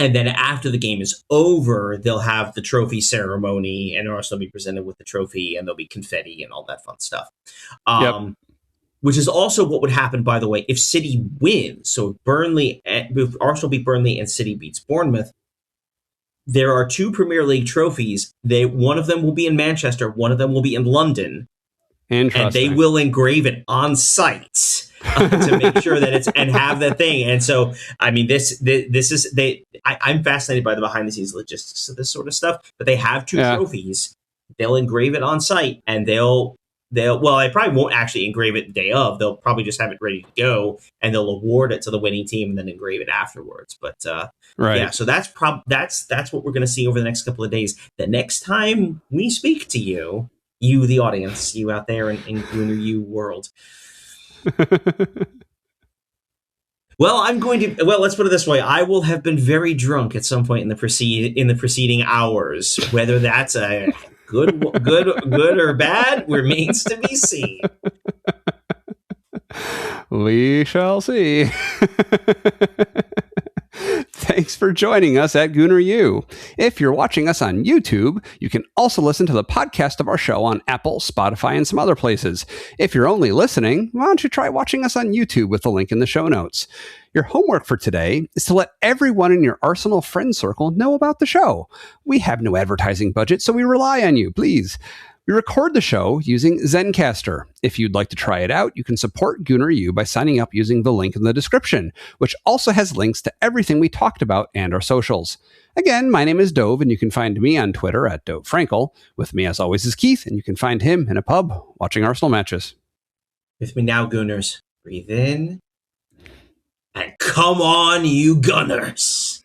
And then after the game is over, they'll have the trophy ceremony, and Arsenal will be presented with the trophy, and there'll be confetti and all that fun stuff. Which is also what would happen, by the way, if City wins. So if Arsenal beat Burnley and City beats Bournemouth, there are two Premier League trophies. One of them will be in Manchester, one of them will be in London. And they will engrave it on site. To make sure that it's and have that thing. And so, I mean, this is I'm fascinated by the behind the scenes logistics of this sort of stuff. But they have two trophies. They'll engrave it on site, and they probably won't actually engrave it the day of. They'll probably just have it ready to go, and they'll award it to the winning team and then engrave it afterwards. But so that's what we're going to see over the next couple of days. The next time we speak to you, the audience, you out there in Gooner U world. Let's put it this way. I will have been very drunk at some point in the preceding hours. Whether that's a good or bad remains to be seen. We shall see. Thanks for joining us at Gooner U. If you're watching us on YouTube, you can also listen to the podcast of our show on Apple, Spotify, and some other places. If you're only listening, why don't you try watching us on YouTube with the link in the show notes. Your homework for today is to let everyone in your Arsenal friend circle know about the show. We have no advertising budget, so we rely on you, please. We record the show using Zencaster. If you'd like to try it out, you can support Gooner U by signing up using the link in the description, which also has links to everything we talked about and our socials. Again, my name is Dove, and you can find me on Twitter at DoveFrankel. With me, as always, is Keith, and you can find him in a pub watching Arsenal matches. With me now, Gooners. Breathe in. And come on, you Gunners!